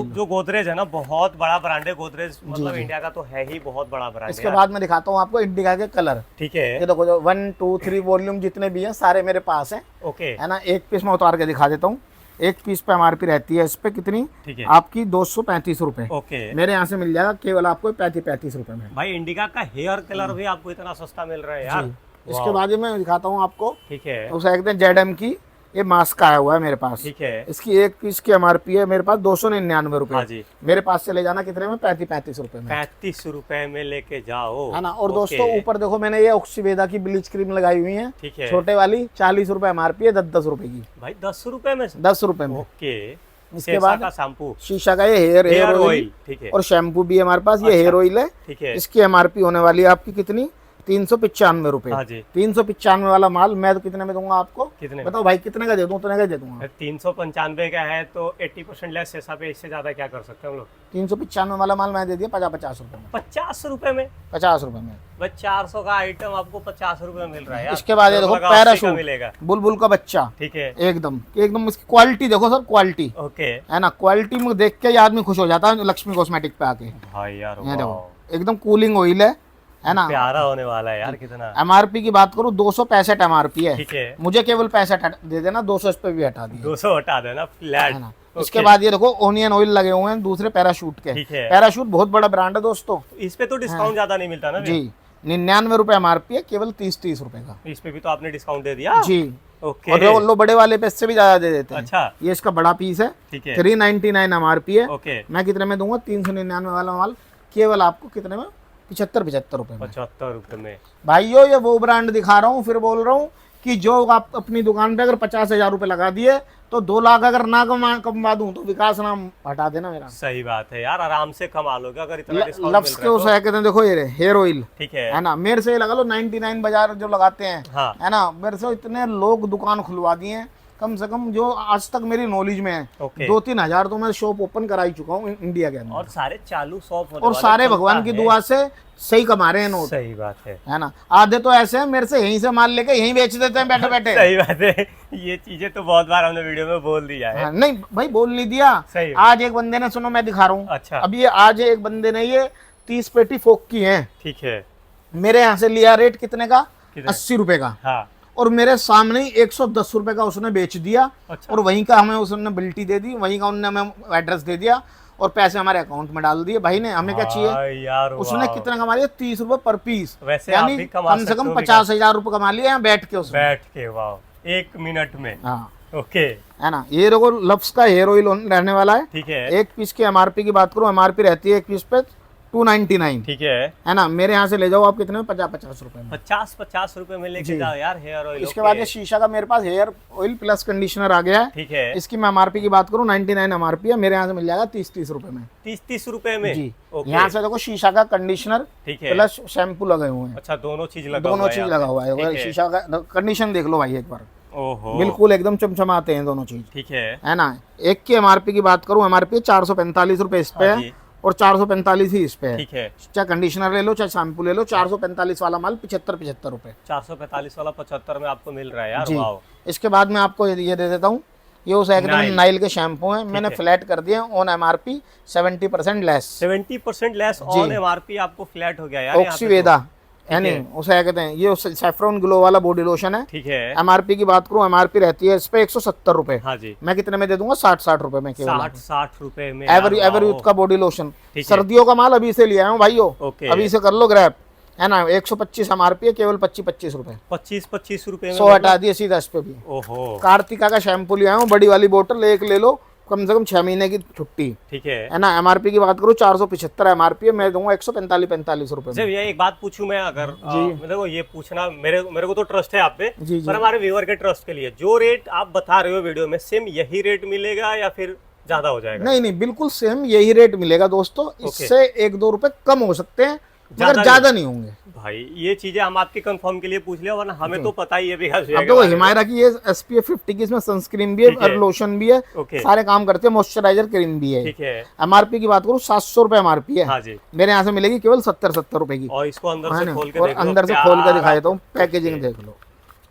जो गोदरेज है ना, बहुत बड़ा ब्रांड है गोदरेज, मतलब इंडिया का तो है ही बहुत बड़ा ब्रांड। इसके बाद मैं दिखाता हूँ आपको इंडिका के कलर। ठीक है। ये देखो जो 1 2 3 वॉल्यूम जितने भी हैं सारे मेरे पास हैं। ओके। है ना। एक पीस में उतार के दिखा देता हूँ, एक पीस पे एमआरपी रहती है इस पे कितनी, ठीक है, आपकी 235 रुपए। ओके। मेरे यहाँ से मिल जाएगा केवल आपको 35 रुपए में। भाई इंडिका का हेयर कलर भी आपको इतना सस्ता मिल रहा है यार। इसके बाद मैं दिखाता हूँ आपको, ठीक है, उसे कहते हैं जेडएम की, ये मास्क आया हुआ है मेरे पास। ठीक है। इसकी एक पीस की एमआरपी है मेरे पास 299 रुपए। हाँ जी। मेरे पास से ले जाना कितने में, 35 रुपए में। 35 रुपए में लेके जाओ, है ना। और दोस्तों ऊपर देखो मैंने ये ऑक्सीवेदा की ब्लीच क्रीम लगाई हुई है। ठीक है। छोटे वाली 40 रुपए एमआरपी है, 10 रुपए की। भाई 10 रुपए में, 10 रुपए में। ओके। इसके बाद शैम्पू, शीशा का ये हेयर ऑयल, ठीक है, और शैम्पू भी हमारे पास। ये हेयर ऑयल है। ठीक है। इसकी एमआरपी होने वाली है आपकी कितनी, 395 रुपए। हाँ जी। 395 वाला माल मैं तो कितने में दूंगा आपको, कितने? बताओ भाई कितने का दे दूं, उतने का दे दूंगा। 395 का है तो 80% लेस ऐसा पे, इससे ज्यादा क्या कर सकते हैं हम लोग। 395 वाला माल मैं दे दिया 50 रुपए में। 50 रुपए में, 50 रुपए में। भाई 400 का आइटम आपको 50 रुपए में मिल रहा है यार। इसके बाद ये देखो पैराशूट मिलेगा, बुलबुल का बच्चा। ठीक है। एकदम इसकी क्वालिटी देखो सर, क्वालिटी ओके, है ना। क्वालिटी में देख के आदमी खुश हो जाता है लक्ष्मी कॉस्मेटिक पे आके। भाई यार ये देखो एकदम कूलिंग ऑयल है ना। प्यारा होने वाला है यार कितना। एमआरपी की बात करूँ 265 एमआरपी है। ठीक है। मुझे केवल 65 दे देना, 200 इस पे भी हटा दिया, 200 हटा देना फ्लैट। है ना। इसके बाद ये देखो ओनियन ऑयल लगे हुए हैं दूसरे पैराशूट के। ठीक है। पैराशूट बहुत बड़ा ब्रांड है दोस्तों। इस पे तो डिस्काउंट ज्यादा नहीं मिलता ना जी। 99 रुपए एमआरपी है, केवल 30 रुपए का। इस पे भी तो आपने डिस्काउंट दे दिया जी। ओके। और लो बड़े वाले पे इससे भी ज्यादा दे देते हैं। अच्छा। ये इसका बड़ा पीस है। ठीक है। 399 एमआरपी है। ओके। मैं कितने में दूंगा, 399 वाला माल केवल आपको कितने में, 75 रुपए में। 75 रुपए में। भाइयों ये वो ब्रांड दिखा रहा हूँ, फिर बोल रहा हूँ कि जो आप अपनी दुकान पे अगर 50,000 रुपए लगा दिए तो 2 लाख अगर ना कमा दूं तो विकास नाम हटा देना मेरा। सही बात है यार, आराम से कमा लोगे अगर इतना डिस्काउंट लफ्स के उस कहते हैं, देखो ये हेयर ऑयल, ठीक है ना। मेरे से लगा लो 99 बाजार जो लगाते हैं, हाँ। है ना। मेरे से इतने लोग दुकान खुलवा दिए हैं, कम से कम जो आज तक मेरी नॉलेज में है, ओके। 2-3 हजार तो मैं शॉप ओपन करा ही चुका हूँ इंडिया के अंदर, और सारे चालू शॉप और सारे भगवान की दुआ से सही कमा रहे हैं नोट। सही बात है ना। आधे तो ऐसे हैं मेरे से यहीं से माल लेके यहीं बेच देते हैं बैठे बैठे। सही बात है, ये चीजें तो बहुत बार हमने वीडियो में बोल दिया है। हाँ, नहीं भाई बोल नहीं दिया। सही। आज एक बंदे ने, सुनो मैं दिखा रहा हूँ, अच्छा। अब ये आज एक बंदे ने ये 30 पेटी फोक की है, ठीक है। मेरे यहाँ से लिया रेट कितने का, कितने? 80 रुपए का, हाँ। और मेरे सामने ही 110 रुपए का उसने बेच दिया। अच्छा। और वहीं का हमें उसने बिल्टी दे दी, वहीं का उन्होंने हमें एड्रेस दे दिया और पैसे हमारे अकाउंट में डाल दिए। भाई ने, हमें क्या चाहिए यार, उसने कितना कमा लिया, 30 रुपए पर पीस, वैसे आप यानी भी कमा कम से सकते कम हो 50,000 रुपए कमा लिया यहाँ बैठ के उसने। बैठ के, वाह, 1 मिनट में। हाँ, ओके, है ना। ये देखो लफ्स का हेयर ऑयल रहने वाला है, ठीक है। एक पीस की एमआरपी की बात करूं, एमआरपी रहती है एक पीस पे 299, ठीक है ना। मेरे यहाँ से ले जाओ आप कितने में, 50-50 रुपए में। 50 रुपए में लेके जाओ यार हेयर ऑयल। इसके बाद ये शीशा का मेरे पास हेयर ऑयल प्लस कंडीशनर आ गया है, ठीक है। इसकी मैं एमआरपी की बात करूं 99 एमआरपी है, मेरे यहाँ से मिल जाएगा 30-30 रुपए में। 30 रुपए में जी। ओके। यहाँ से देखो शीशा का कंडीशनर ठीक है, प्लस शैम्पू लगे हुए हैं। अच्छा, दोनों चीज लगा दोनों हुआ है चीज यहाँ लगा पे। हुआ है। ठीक है। शीशा का कंडीशन देख लो भाई एक बार, ओहो, बिल्कुल एकदम चमचमाते हैं दोनों चीज, ठीक है। है ना। एक की एमआरपी की बात करूं, एमआरपी 445 रुपए इस पे हाँ है जी। और 445 ही इस पे है। ठीक है, चाहे कंडीशनर ले लो चाहे शैम्पू ले लो, 445 वाला माल 75 रुपए। 445 वाला 75 में आपको मिल रहा है यार, जी। वाह। इसके बाद मैं आपको ये दे देता हूँ, ये उस एकदम नाइल के शैम्पू हैं, मैंने फ्लैट कर दिए on MRP 70% less. 70% less on MRP आपको फ्लैट हो गया यार। यहाँ पे ऑक्सीवेदा यानी उसे कहते हैं, ये सैफरॉन ग्लो वाला बॉडी लोशन है। ठीक है। एमआरपी की बात करूं, एमआरपी रहती है इस पे 170 रुपए। हाँ जी। मैं कितने में दे दूंगा, 60 रुपए में केवल। 60 रुपए में एवर यूथ का बॉडी लोशन, सर्दियों का माल अभी से लिया हूँ भाइयों, अभी से कर लो ग्रैब, है ना। 125 एमआरपी है, केवल 25 रुपए। 25 रुपए में 100 हटा दिए सीधा इस पे भी। ओहो। कार्तिका का शैम्पू लिया हूँ, बड़ी वाली बोतल, एक ले लो, कम से कम 6 महीने की छुट्टी, ठीक है ना। एमआरपी की बात करूँ 475 एमआरपी है, मैं दूंगा 145 रुपए में। ये एक बात पूछूं मैं, अगर देखो ये पूछना, मेरे को तो ट्रस्ट है आप पे, जी, पर हमारे व्यूअर के ट्रस्ट के लिए जो रेट आप बता रहे हो वीडियो में, सेम यही रेट मिलेगा या फिर ज्यादा हो जाएगा? नहीं नहीं, बिल्कुल सेम यही रेट मिलेगा दोस्तों, इससे 1-2 रुपए कम हो सकते हैं, मगर ज्यादा नहीं होंगे। भाई ये चीजें हम आपके कंफर्म के लिए पूछ लिया, वरना हमें तो पता ही है भी। अब देखो हिमायरा की ये SPF 50 की, इसमें सनस्क्रीन भी है और लोशन भी है, सारे काम करते हैं, मॉइस्चराइजर क्रीम भी है। ठीक है। एमआरपी की बात करूँ 700 रुपए एमआरपी है। हाँ जी। मेरे यहाँ से मिलेगी केवल 70 रुपए की। और इसको अंदर से खोल के और अंदर से खोल के दिखा देता हूँ, पैकेजिंग देख लो,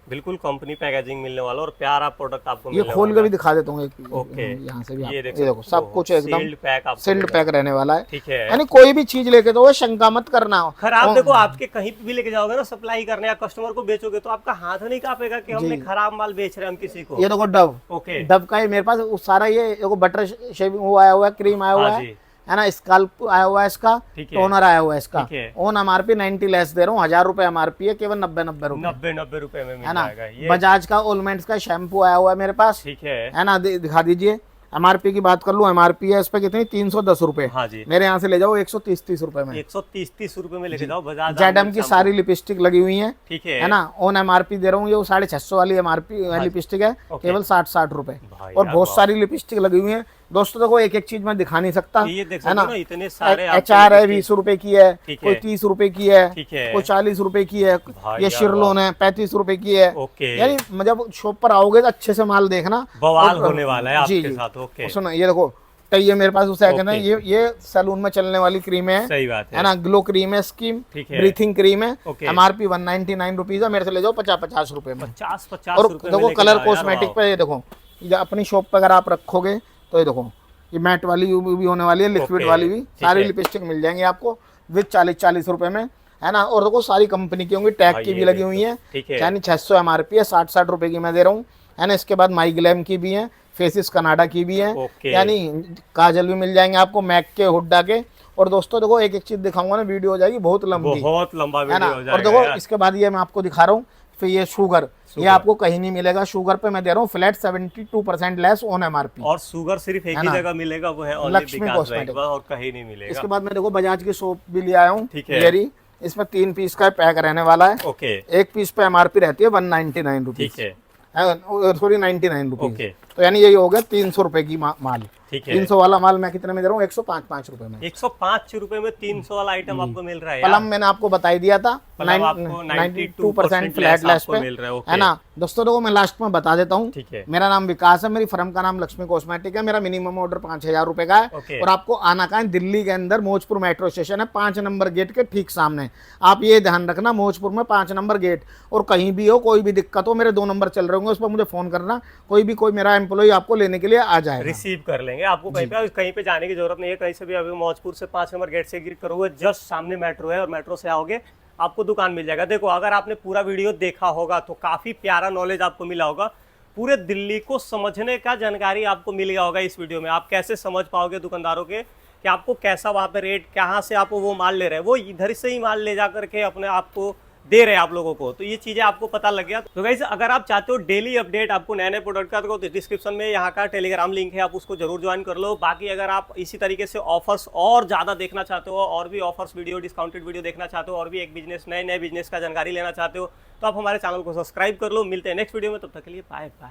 बिल्कुल कंपनी पैकेजिंग मिलने वाला और प्यारा प्रोडक्ट आपको ये खोल के भी दिखा देता हूँ। ओके, यहाँ से भी ये देखो सब कुछ एकदम सील्ड पैक रहने वाला है। ठीक है। यानी कोई भी चीज लेके तो शंका मत करना। खराब देखो, आपके कहीं भी लेके जाओगे ना सप्लाई करने या कस्टमर को बेचोगे, तो आपका हाथ नहीं कांपेगा कि हमने खराब माल बेच रहे हैं हम किसी को। ये देखो डव, ओके, डव का ही मेरे पास सारा ये देखो बटर शेविंग वो आया हुआ है, क्रीम आया हुआ है ना, स्काल्प आया हुआ है, इसका टोनर आया हुआ है, इसका ऑन एमआरपी 90 लेस दे रहा हूँ, 1000 रुपए एमआरपी है, केवल 90 रुपए में मिल है ना। जाएगा। बजाज का ओलमेंट्स का शैम्पू आया हुआ है मेरे पास, ठीक है ना, दिखा दीजिए। एमआरपी की बात कर लूं, एमआरपी है इस पे कितनी, 310 रुपए। हाँ जी। मेरे यहाँ से ले जाओ 130 रुपए में, 130 रुपए में लेके जाओ। बजाज जेडम की सारी लिपस्टिक लगी हुई है, ठीक है ना। ऑन एमआरपी दे रहा हूँ, ये 650 वाली एमआरपी लिपस्टिक है, केवल 60 रुपए। और बहुत सारी लिपस्टिक लगी हुई है दोस्तों। देखो एक एक चीज मैं दिखा नहीं सकता, है ना। इतने सारे HR है 20 रुपए की है, कोई 30 रुपए की है, कोई 40 रुपए की है, ये शिरलोन है 35 रुपए की है। यानी जब शॉप पर आओगे तो अच्छे से माल देखना, बवाल होने वाला है आपके साथ। ओके, सुनो ये देखो, ये मेरे पास उसे कहते हैं, ये सैलून में चलने वाली क्रीम है। सही बात है ना, ग्लो क्रीम है, स्कीम ब्रीथिंग क्रीम है। एमआरपी 199 रुपीज है, मेरे से ले जाओ 50 रुपए में। 50 और देखो कलर कॉस्मेटिक पे, ये देखो अपनी शॉप पे अगर आप रखोगे तो ये देखो, ये मैट वाली भी होने वाली है, लिक्विड वाली भी, सारी लिपस्टिक मिल जाएंगी आपको विद 40 रुपए में, है ना। और देखो सारी कंपनी की होंगी, टैग की भी लगी हुई है, यानी 600 एमआरपी है, 60 रुपए की मैं दे रहा हूँ, है ना। इसके बाद माई ग्लैम की भी है, फेसिस कनाडा की भी है, यानी काजल भी मिल जाएंगे आपको, मैक के, हुड्डा के। और दोस्तों देखो एक एक चीज दिखाऊंगा ना, वीडियो हो जाएगी बहुत लंबी, बहुत लंबा वीडियो हो जाएगा। और देखो इसके बाद ये मैं आपको दिखा रहा हूँ, फिर ये शुगर, ये आपको कहीं नहीं मिलेगा। शुगर पे मैं दे रहा हूँ फ्लैट 72% लेस ऑन एमआरपी। और शुगर सिर्फ एक ही जगह मिलेगा, वो है लक्ष्मी कॉस्मेटिक, और कहीं नहीं मिलेगा। इसके बाद मैं देखो बजाज की सोप भी ले आया हूँ, इसमें 3 पीस का पैक रहने वाला है। ओके, एक पीस पे एमआरपी रहती है 199 रुपीज, ठीक है, सॉरी 99 रुपीज, तो यानी यही हो गया 300 रुपए की माल। ठीक है। 300 वाला माल मैं कितने में दे रहा हूँ? 105 रुपए में। 105 रुपए में 300 वाला आइटम आपको मिल रहा है। पलम मैंने आपको बता ही दिया था, पलम आपको 92% फ्लैट लेस पे मिल रहा है ना। दोस्तों देखो मैं लास्ट में बता देता हूँ, ठीक है। मेरा नाम विकास है, मेरी फर्म का नाम लक्ष्मी कॉस्मेटिक है, मेरा मिनिमम ऑर्डर 5000 रुपए का है। और आपको आना कहाँ है? दिल्ली के अंदर मौजपुर मेट्रो स्टेशन है, 5 नंबर गेट के ठीक सामने। आप ये ध्यान रखना, मौजपुर में 5 नंबर गेट। और कहीं भी हो, कोई भी दिक्कत हो, मेरे 2 नंबर चल रहे होंगे, उस पर मुझे फोन करना, कोई मेरा एम्प्लॉय आपको लेने के लिए आ जाएगा, रिसीव कर लेंगे आपको। कहीं पे जाने की जरूरत नहीं है, कहीं से भी अभी मौजपुर से 5 नंबर गेट से एग्जिट करोगे, जस्ट सामने मेट्रो है और मेट्रो से आओगे आपको दुकान मिल जाएगा। देखो अगर आपने पूरा वीडियो देखा होगा तो काफी प्यारा नॉलेज आपको मिला होगा, पूरे दिल्ली को समझने का जानकारी आपको मिल गया होगा इस वीडियो में। आप कैसे समझ पाओगे दुकानदारों के कि आपको कैसा वहाँ पे रेट, कहाँ से आप वो माल ले रहे हैं, वो इधर से ही माल ले जा करके अपने आपको दे रहे हैं आप लोगों को। तो ये चीजें आपको पता लग गया। तो गाइस अगर आप चाहते हो डेली अपडेट आपको नए नए प्रोडक्ट का, तो डिस्क्रिप्शन में यहाँ का टेलीग्राम लिंक है, आप उसको जरूर ज्वाइन कर लो। बाकी अगर आप इसी तरीके से ऑफर्स और ज्यादा देखना चाहते हो, और भी ऑफर्स वीडियो, डिस्काउंटेड वीडियो देखना चाहते हो, और भी एक बिजनेस, नए नए बिजनेस का जानकारी लेना चाहते हो, तो आप हमारे चैनल को सब्सक्राइब कर लो। मिलते हैं नेक्स्ट वीडियो में, तब तक के लिए बाय बाय।